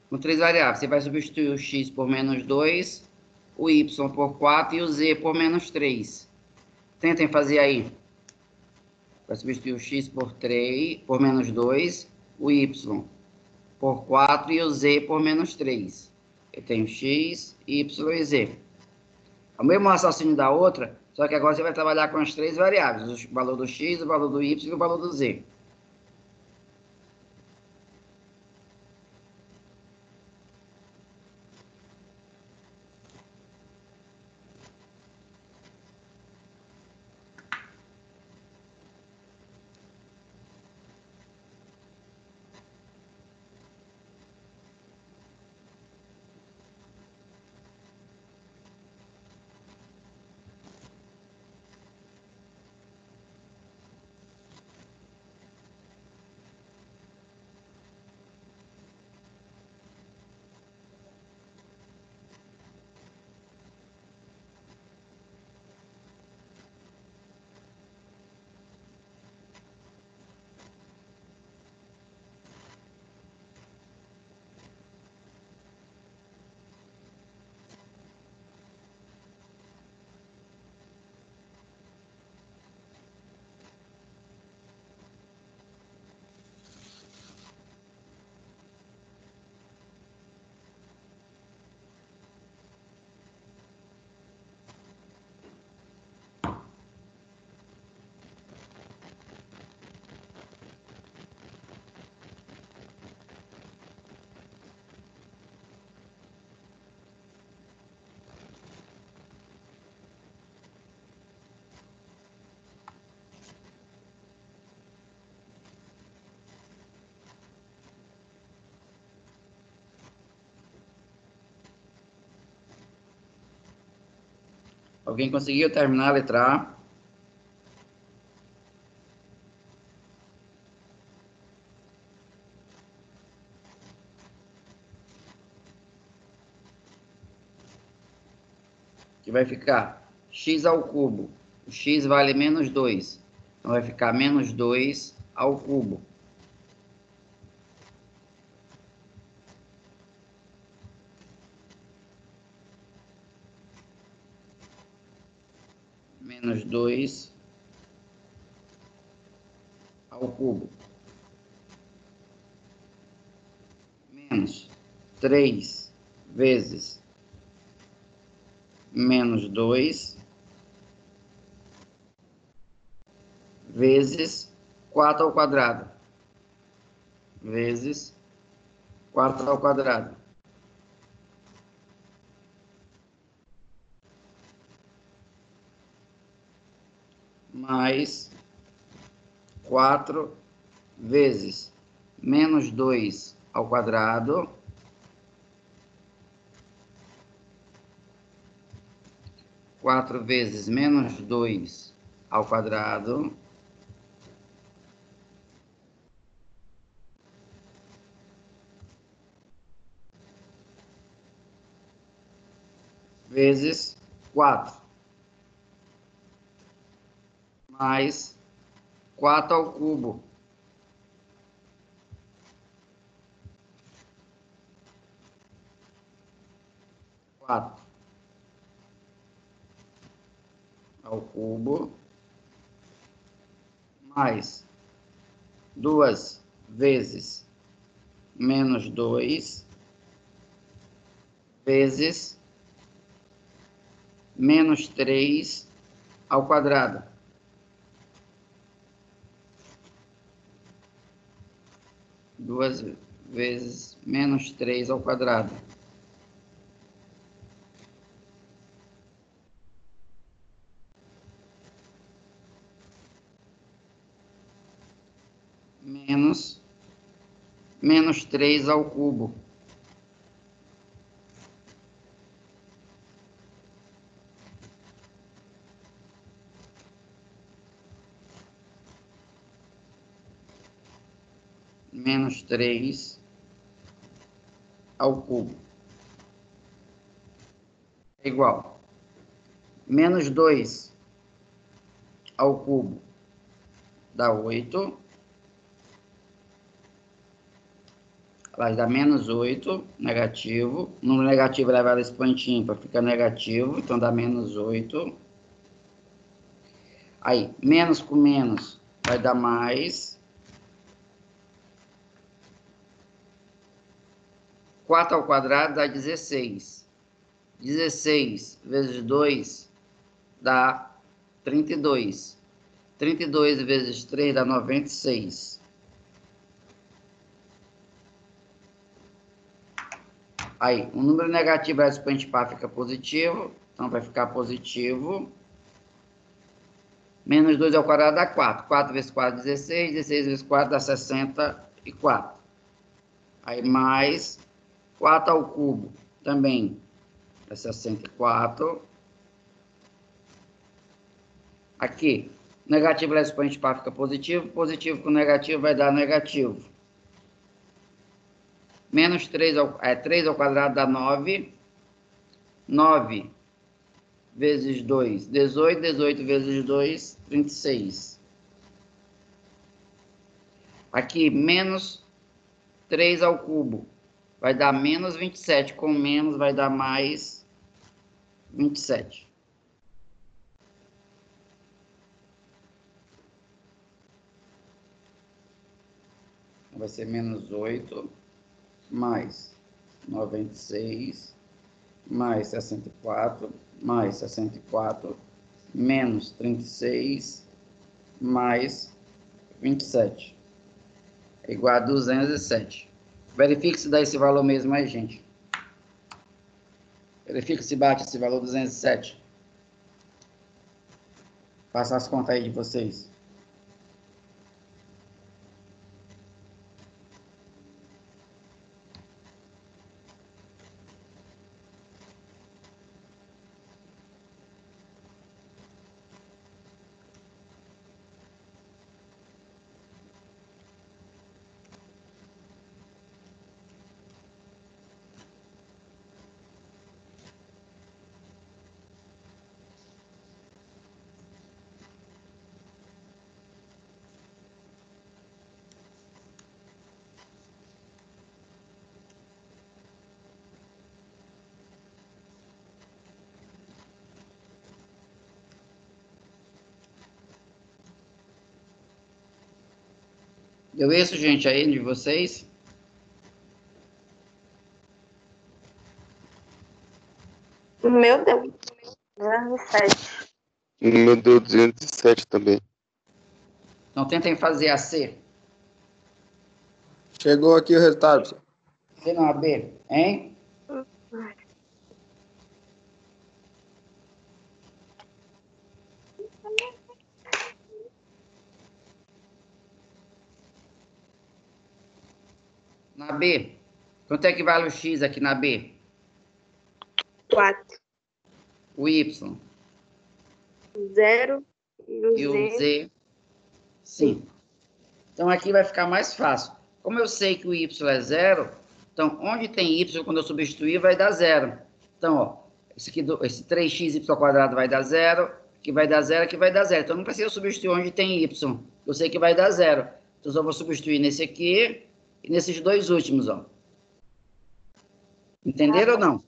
Com 3 variáveis, você vai substituir o x por menos 2, o y por 4 e o z por menos 3. Tentem fazer aí. Vai substituir o x por 3, por menos 2, o y por 4 e o z por menos 3. Eu tenho x, y e z. É o mesmo raciocínio da outra, só que agora você vai trabalhar com as 3 variáveis, o valor do x, o valor do y e o valor do z. Alguém conseguiu terminar a letra A? Que vai ficar x ao cubo. O x vale menos 2. Então, vai ficar menos 2 ao cubo. Menos 2 ao cubo. Menos 3 vezes menos 2 vezes 4 ao quadrado. Vezes 4 ao quadrado. Mais 4 vezes menos 2 ao quadrado. Quatro vezes menos 2 ao quadrado. Vezes 4. Mais 4 ao cubo. Quatro ao cubo. Mais 2 vezes menos 2 vezes menos 3 ao quadrado. Duas vezes menos 3 ao quadrado. Menos 3 ao cubo. Menos 3 ao cubo. É igual. Menos 2 ao cubo dá 8. Vai dar menos 8, negativo. O número negativo é levado a expoente ímpar, fica negativo, então dá menos 8. Aí, menos com menos vai dar mais. 4 ao quadrado dá 16. 16 vezes 2 dá 32. 32 vezes 3 dá 96. Aí, o número negativo é expoente par fica positivo, então vai ficar positivo. Menos 2 ao quadrado dá 4. 4 vezes 4, 16. 16 vezes 4 dá 64. Aí, mais 4 ao cubo também é 64. Aqui, negativo é expoente par fica positivo. Positivo com negativo vai dar negativo. Menos 3 ao quadrado dá 9. 9 vezes 2, 18. 18 vezes 2, 36. Aqui, menos 3 ao cubo vai dar menos 27. Com menos vai dar mais 27. Vai ser menos 8. Mais 96, mais 64, mais 64, menos 36, mais 27. É igual a 207. Verifique se dá esse valor mesmo aí, gente. Verifique se bate esse valor 207. Faça as contas aí de vocês. Deu isso, gente, aí de vocês? O meu deu 207. O meu deu 207 também. Então tentem fazer a C. Chegou aqui o resultado, professor. C não, a B, hein? Na B. Quanto é que vale o X aqui na B? 4. O Y 0 e o e o Z. Z, 5. Então aqui vai ficar mais fácil. Como eu sei que o Y é 0, então onde tem Y, quando eu substituir, vai dar 0. Então, ó, esse 3x² vai dar 0, aqui vai dar 0, aqui vai dar 0. Então não precisa substituir onde tem Y. Eu sei que vai dar 0. Então eu só vou substituir nesse aqui e nesses dois últimos, ó. Entenderam ou não?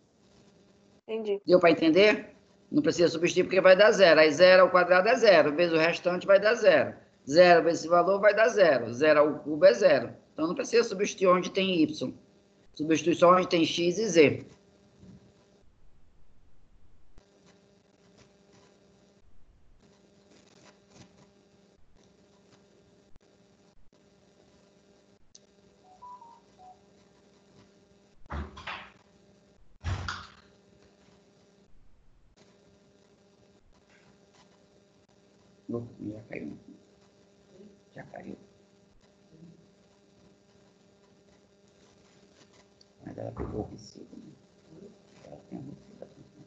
Entendi. Deu para entender? Não precisa substituir porque vai dar 0. Aí 0 ao quadrado é 0, vezes o restante vai dar 0. 0 vezes esse valor vai dar 0. 0 ao cubo é 0. Então não precisa substituir onde tem y. Substitui só onde tem x e z. Já caiu. Já caiu. Mas ela pegou o recibo, né? Ela tem a recibo da campanha.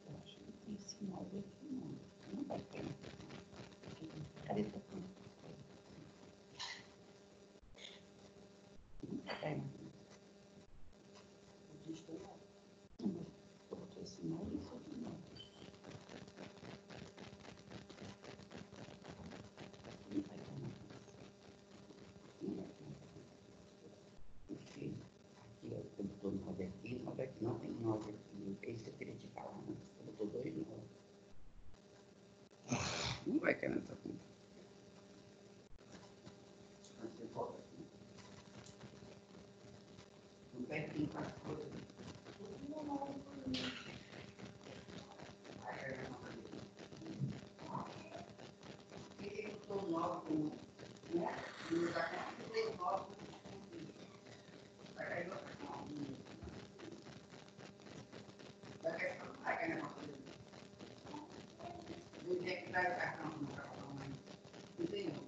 Eu acho que tem sinal aqui, não. Não vai ter. Cadê essa campanha? Não vai. Botou esse sinal e isso aqui, não. Não vai ter. Não vai ter. Enfim, aqui eu botou 9 aqui, 9 aqui, não tem 9 aqui. É isso que eu queria te falar, né? Você botou 2 9. Não vai cair nessa conta. Mas você volta aqui. Não vai ter as coisas. Vai cair nessa conta. Por que ele botou 9 como, né? Não dá conta que botou 9 como. Vai cair nessa conta. Vai cair nessa conta. Não tem que dar o cartão no cartão, mas não tem não.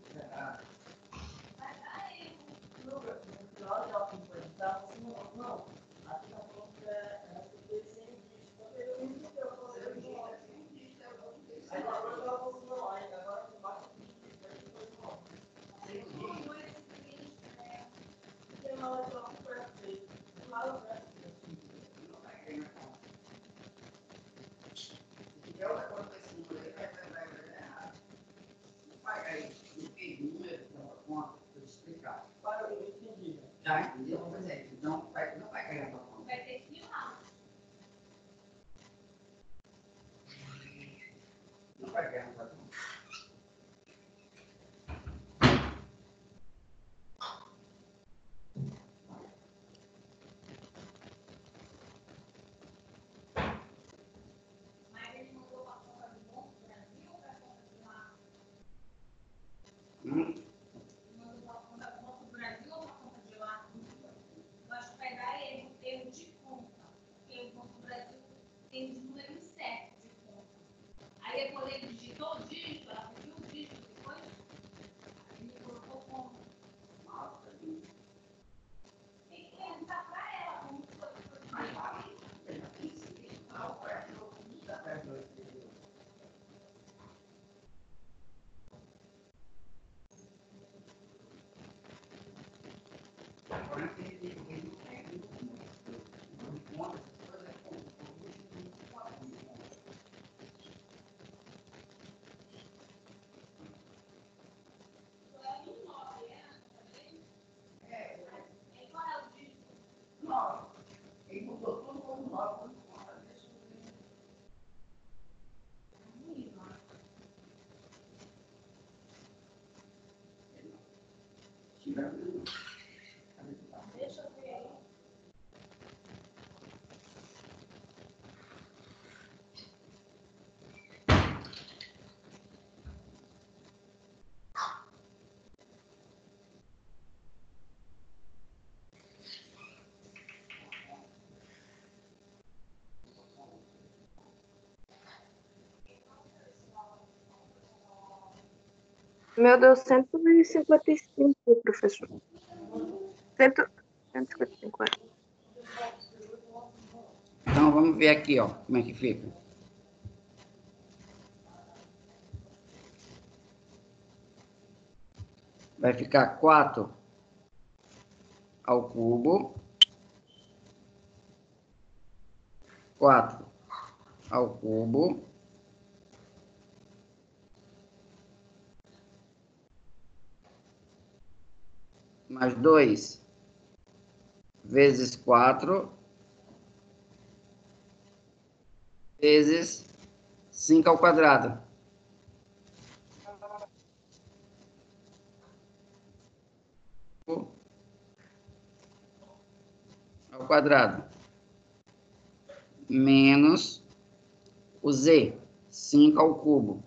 Já entendeu? Pois é, então não vai cair na tua conta. Vai ter que filmar. Não vai cair na tua conta. Mas ele mandou para a conta do Banco do Brasil ou para a conta de lá? Ele mandou para a conta do Banco do Brasil ou para a conta de lá? Eu acho que vai dar ele um termo de conta, porque o Banco do Brasil tem os números certos de conta. Aí depois ele digitou o dígito, ela pediu o dígito depois, aí ele colocou como. Nossa, tem que perguntar para ela como foi que foi. Mas lá, não, para Meu deu 155, professor. 155, é. Então, vamos ver aqui, ó, como é que fica. Vai ficar 4 ao cubo. 4 ao cubo. Mais 2 vezes 4 vezes 5 ao quadrado. Ao quadrado. Menos o z, 5 ao cubo.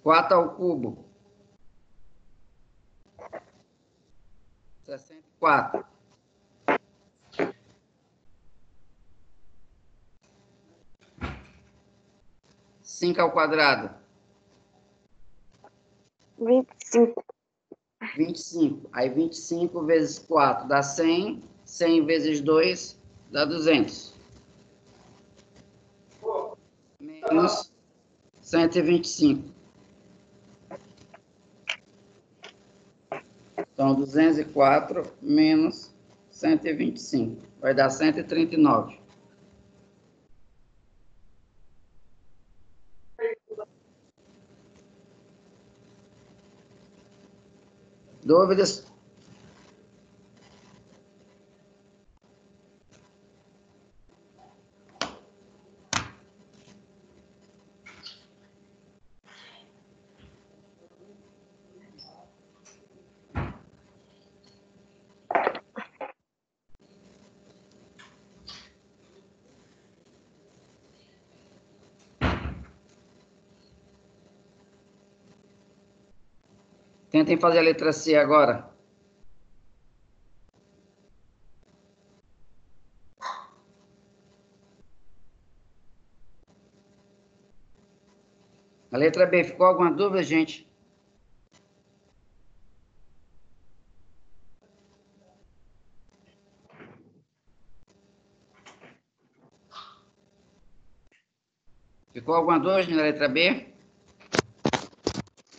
Quatro ao cubo. 64. 5 ao quadrado. 25. 25. Aí 25 vezes 4 dá 100. 100 vezes 2 dá 200. Menos 125. Então, 204 menos 125. Vai dar 139. Dúvidas? Tentem fazer a letra C agora. A letra B, ficou alguma dúvida, gente? Ficou alguma dúvida na letra B?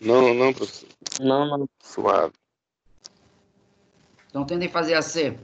Não, professor. Não. Suave. Então, tentem fazer a C.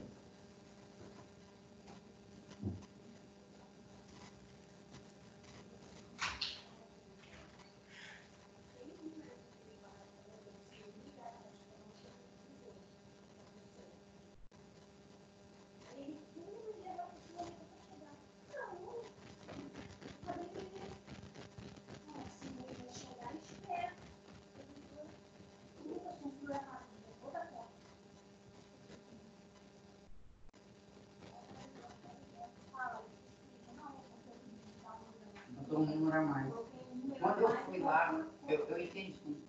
Não demora mais. Quando eu fui lá, eu entendi.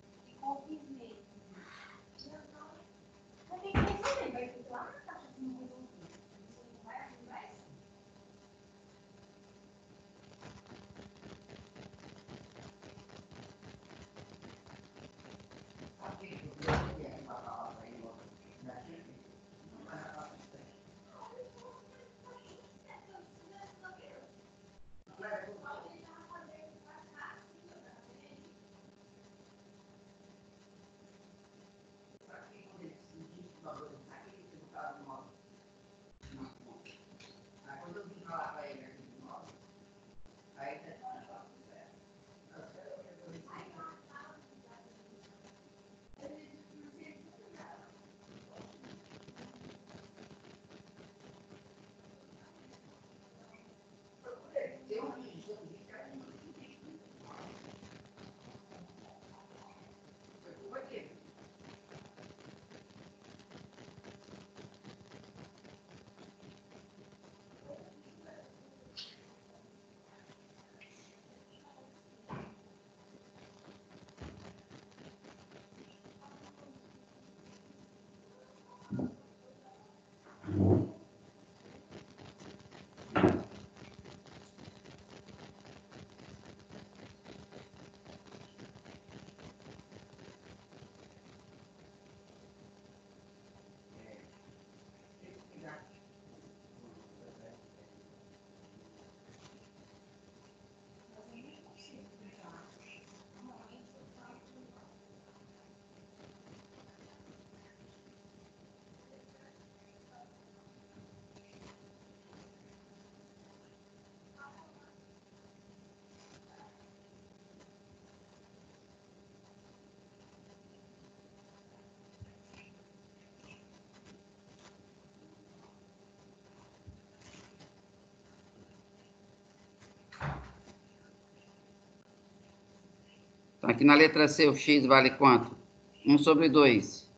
Então, aqui na letra C, o x vale quanto? 1 sobre 2.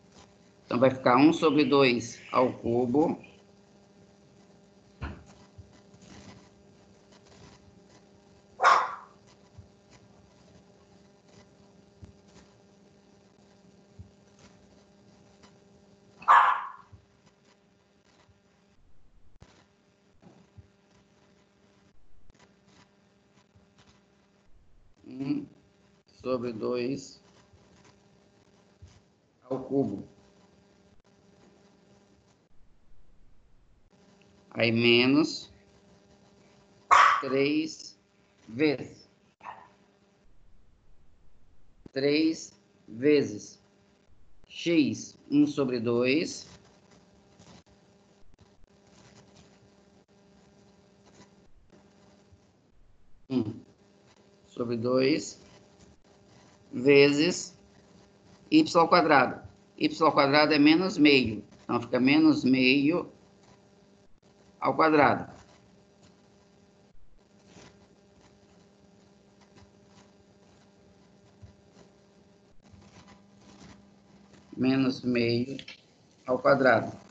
Então, vai ficar 1 sobre 2 ao cubo. Sobre 2 ao cubo. Aí menos 3 vezes. 3 vezes x, 1 sobre 2. Sobre 2 vezes y ao quadrado. Y ao quadrado é menos meio. Então, fica menos meio ao quadrado. Menos meio ao quadrado.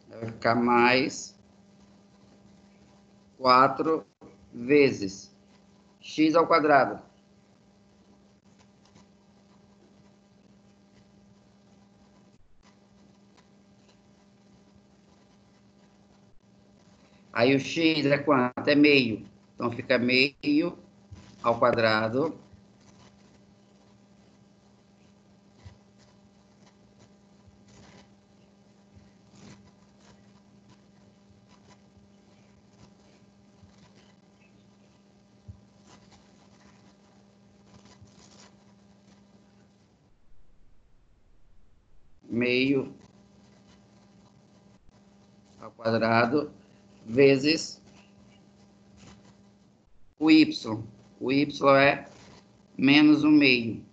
Vai ficar mais 4 vezes x ao quadrado. Aí o x é quanto? É meio. Então, fica meio ao quadrado. Meio ao quadrado vezes o y. O y é menos 1/2.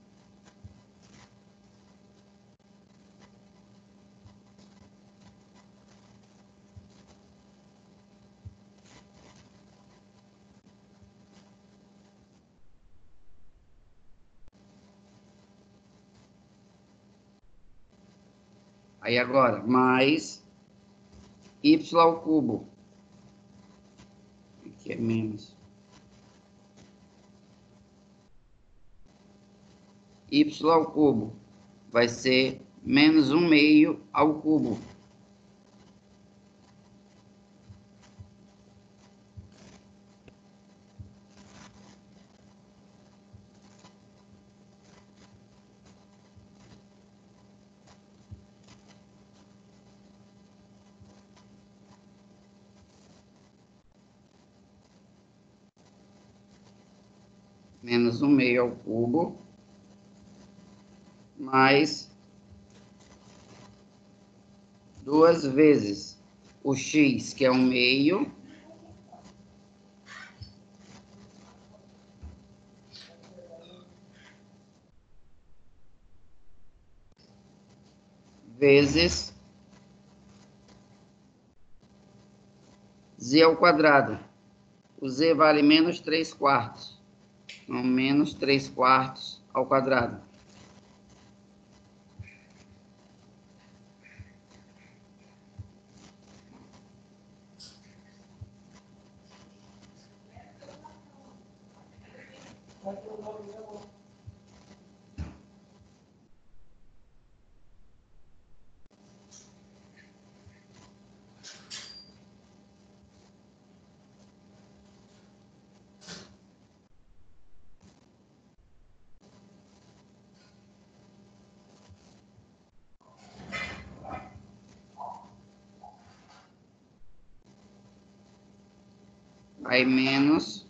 Aí agora, mais y ao cubo. Aqui é menos. Y ao cubo vai ser menos 1/2 ao cubo. Menos 1/2 ao cubo, mais 2 vezes o x, que é 1/2, vezes z ao quadrado. O z vale menos 3/4. Então, menos 3/4 ao quadrado. Aí menos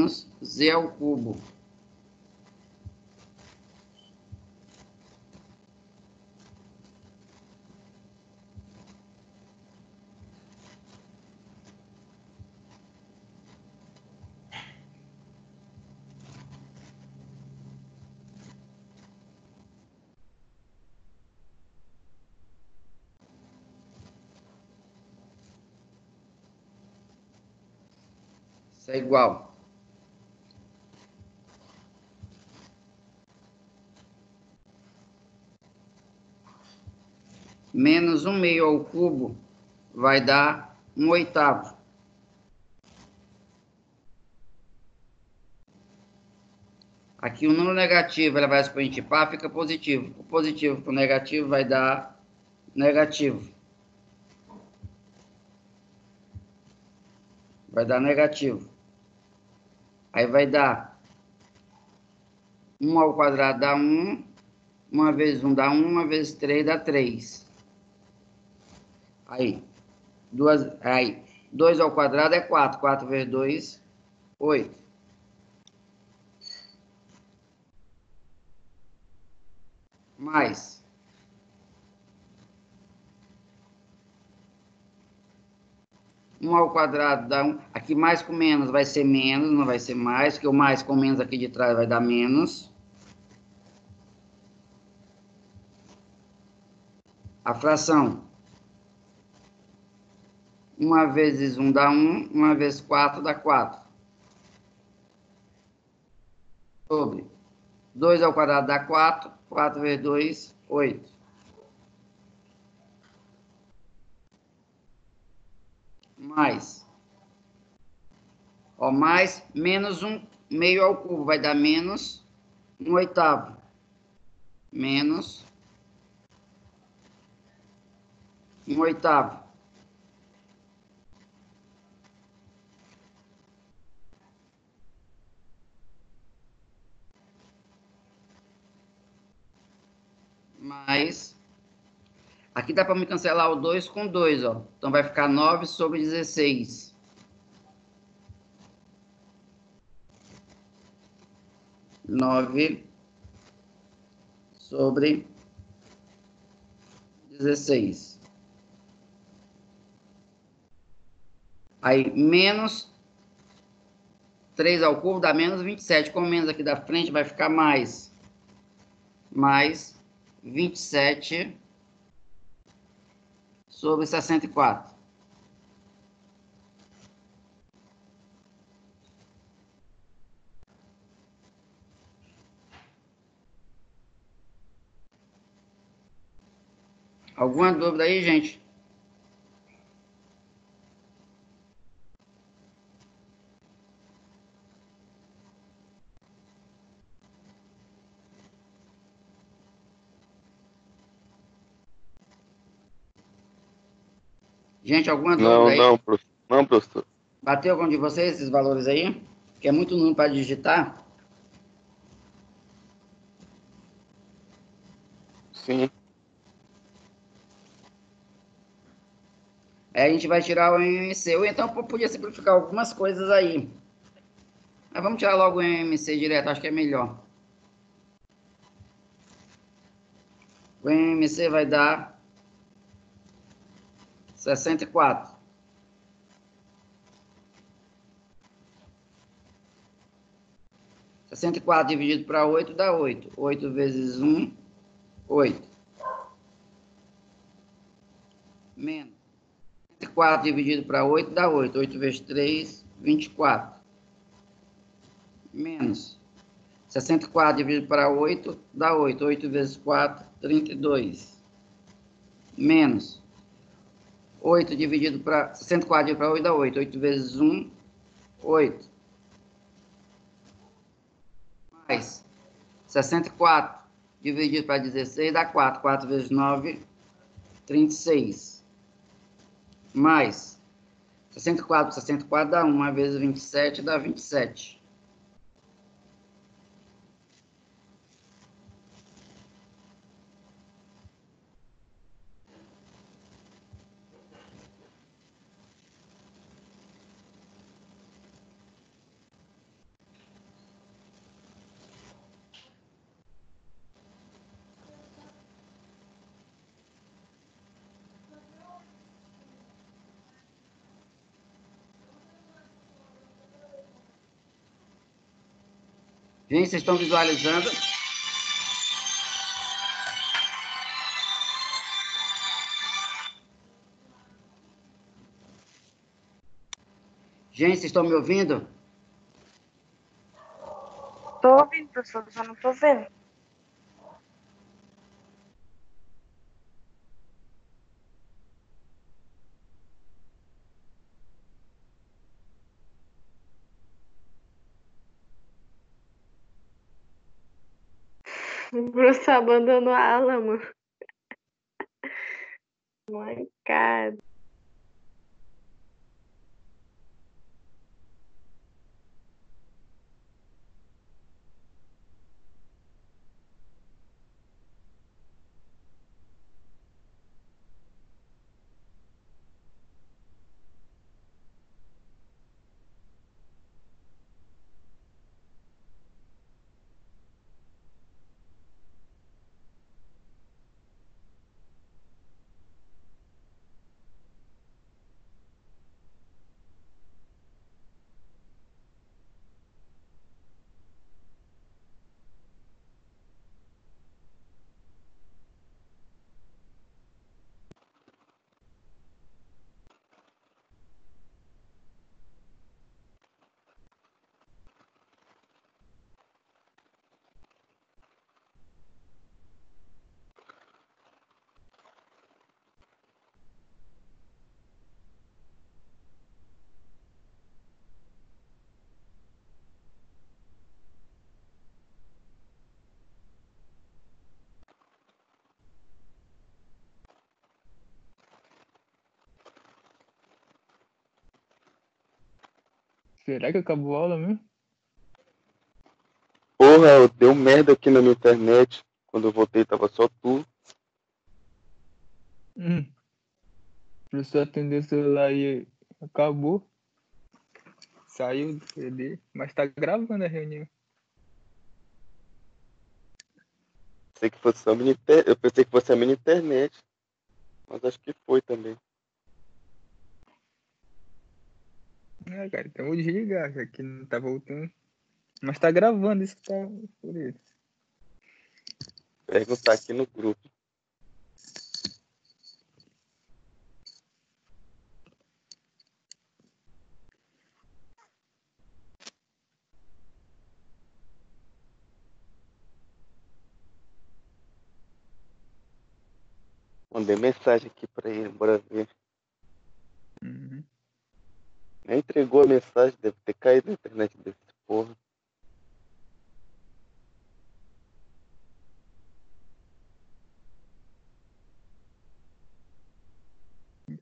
menos z ao cubo. Isso é igual. Menos 1/2 ao cubo vai dar 1/8. Aqui o número negativo, ela vai expoente par, fica positivo. O positivo com o negativo vai dar negativo. Vai dar negativo. Aí vai dar 1 ao quadrado dá 1. 1 vezes 1 dá 1, 1 vezes 3 dá 3. Aí, 2 ao quadrado é 4. 4 vezes 2, 8. Mais. Um ao quadrado dá 1. Aqui mais com menos vai ser menos, não vai ser mais, porque o mais com menos aqui de trás vai dar menos. A fração. 1 vezes 1 dá 1, 1 vezes 4 dá 4. Sobre 2 ao quadrado dá 4, 4 vezes 2, 8. Mais. Ó, mais, menos 1/2 ao cubo, vai dar menos 1/8. Menos 1/8. Mais. Aqui dá para me cancelar o 2 com 2, ó. Então vai ficar 9 sobre 16. 9 sobre 16. Aí, menos 3 ao cubo dá menos 27. Com menos aqui da frente vai ficar mais. Mais 27 sobre 64. Alguma dúvida aí, gente? Gente, alguma dúvida aí? Não, professor. Bateu algum de vocês esses valores aí? Que é muito número para digitar. Sim. Aí a gente vai tirar o MMC. Ou então podia simplificar algumas coisas aí. Mas vamos tirar logo o MMC direto, acho que é melhor. O MMC vai dar 64. 64 dividido para 8 dá 8. 8 vezes 1, 8. Menos. 64 dividido para 8 dá 8. 8 vezes 3, 24. Menos. 64 dividido para 8 dá 8. 8 vezes 4, 32. Menos. 8 dividido para 64 dividido para 8 dá 8. 8 vezes 1, 8. Mais 64 dividido para 16 dá 4. 4 vezes 9, 36. Mais 64 dá 1. 1 vezes 27 dá 27. Gente, vocês estão visualizando? Gente, vocês estão me ouvindo? Tô ouvindo, professor, só não tô vendo. O professor abandonou a aula, mano. Mancada. Será que acabou a aula mesmo? Porra, deu merda aqui na minha internet. Quando eu voltei, tava só tu. O professor atendeu o celular e acabou. Saiu do CD, mas tá gravando a reunião. Eu pensei que fosse a minha internet. Mas acho que foi também. Cara, então vou desligar, já que não tá voltando. Mas tá gravando, isso que tá por isso. Perguntar aqui no grupo. Mandei mensagem aqui pra ele, bora ver. Uhum. Nem entregou a mensagem, deve ter caído na internet desse porra.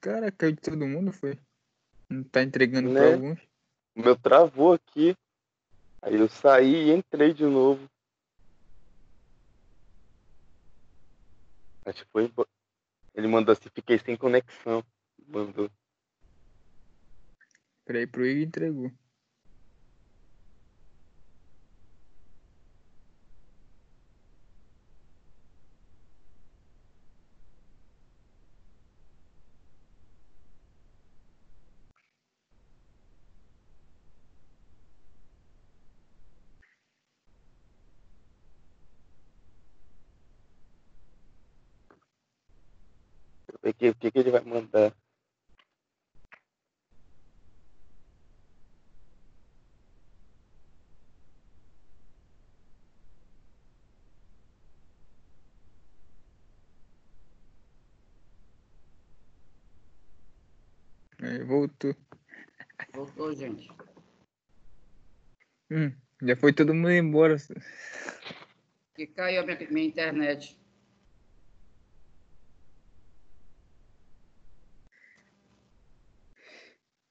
Cara, caiu de todo mundo, foi? Não tá entregando pra Né? alguns? O meu travou aqui. Aí eu saí e entrei de novo. Acho que foi. Ele mandou assim, fiquei sem conexão. Mandou. Peraí, pro Igor entregou. O que ele vai mandar? Aí voltou. Voltou, gente. Já foi todo mundo embora. Que caiu a minha internet.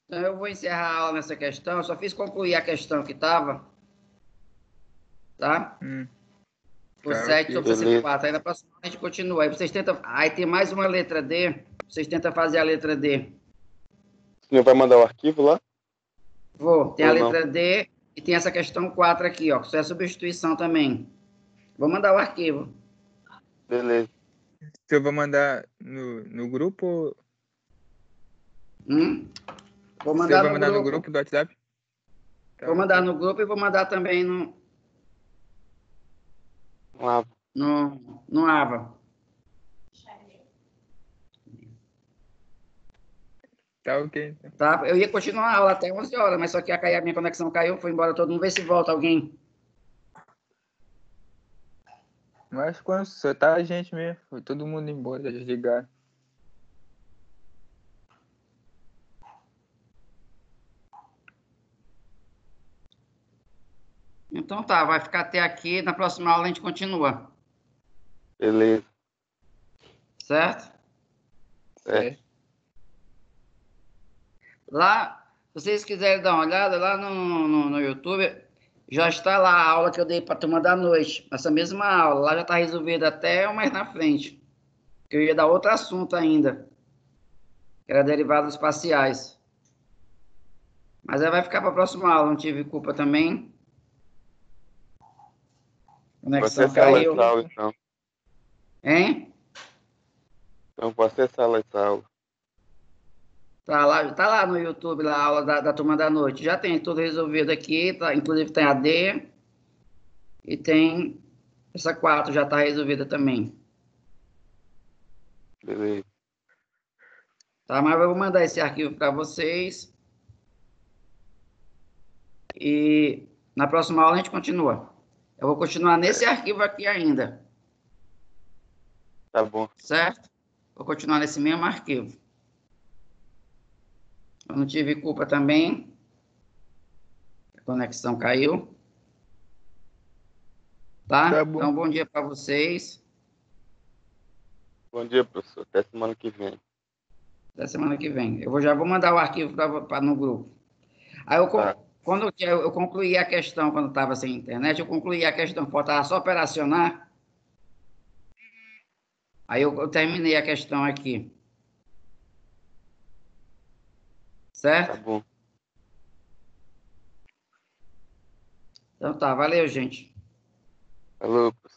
Então, eu vou encerrar a aula nessa questão. Eu só fiz concluir a questão que estava, tá? Por Tá, 7 ok. sobre Beleza. 64. Aí na próxima a gente continua. Aí vocês tentam. Aí tem mais uma letra D. Vocês tentam fazer a letra D. O senhor vai mandar o arquivo lá? Vou. Tem a Ou não? letra D e tem essa questão 4 aqui, ó. Que isso é substituição também. Vou mandar o arquivo. Beleza. Se eu vou mandar no grupo ou Vou se eu mandar vou no mandar no grupo. grupo do WhatsApp? Tá, Vou mandar ok. no grupo e vou mandar também no. Não, No Ava. Tá ok. Então. Tá? Eu ia continuar a aula até 11 horas, mas só que a minha conexão caiu, foi embora todo mundo. Vê se volta alguém. Mas quando só tá a gente mesmo, foi todo mundo embora, desligar. Então tá, vai ficar até aqui. Na próxima aula a gente continua. beleza. Certo? Certo. Lá, se vocês quiserem dar uma olhada, lá no YouTube, já está lá a aula que eu dei para a turma da noite. Essa mesma aula. Lá já está resolvida até mais na frente. Que eu ia dar outro assunto ainda. Que era derivados espaciais. Mas aí vai ficar para a próxima aula. Não tive culpa também. Vou Conexão acessar lá caiu. essa aula, então. Hein? Então, vou acessar lá essa aula. Tá lá no YouTube, lá, a aula da turma da noite. Já tem tudo resolvido aqui, tá? Inclusive tem a D e tem essa 4 já está resolvida também. Beleza. Tá? Mas eu vou mandar esse arquivo para vocês. E na próxima aula a gente continua. Eu vou continuar nesse arquivo aqui ainda. Tá bom. Certo? Vou continuar nesse mesmo arquivo. Eu não tive culpa também. A conexão caiu. Tá? Tá bom. Então, bom dia para vocês. Bom dia, professor. Até semana que vem. Até semana que vem. Já vou mandar o arquivo no grupo. Aí Tá. quando eu concluí a questão, quando estava sem internet, eu concluí a questão que faltava só operacionar. Aí eu terminei a questão aqui. Tá Certo? bom. Então tá, valeu, gente. Falou, professor.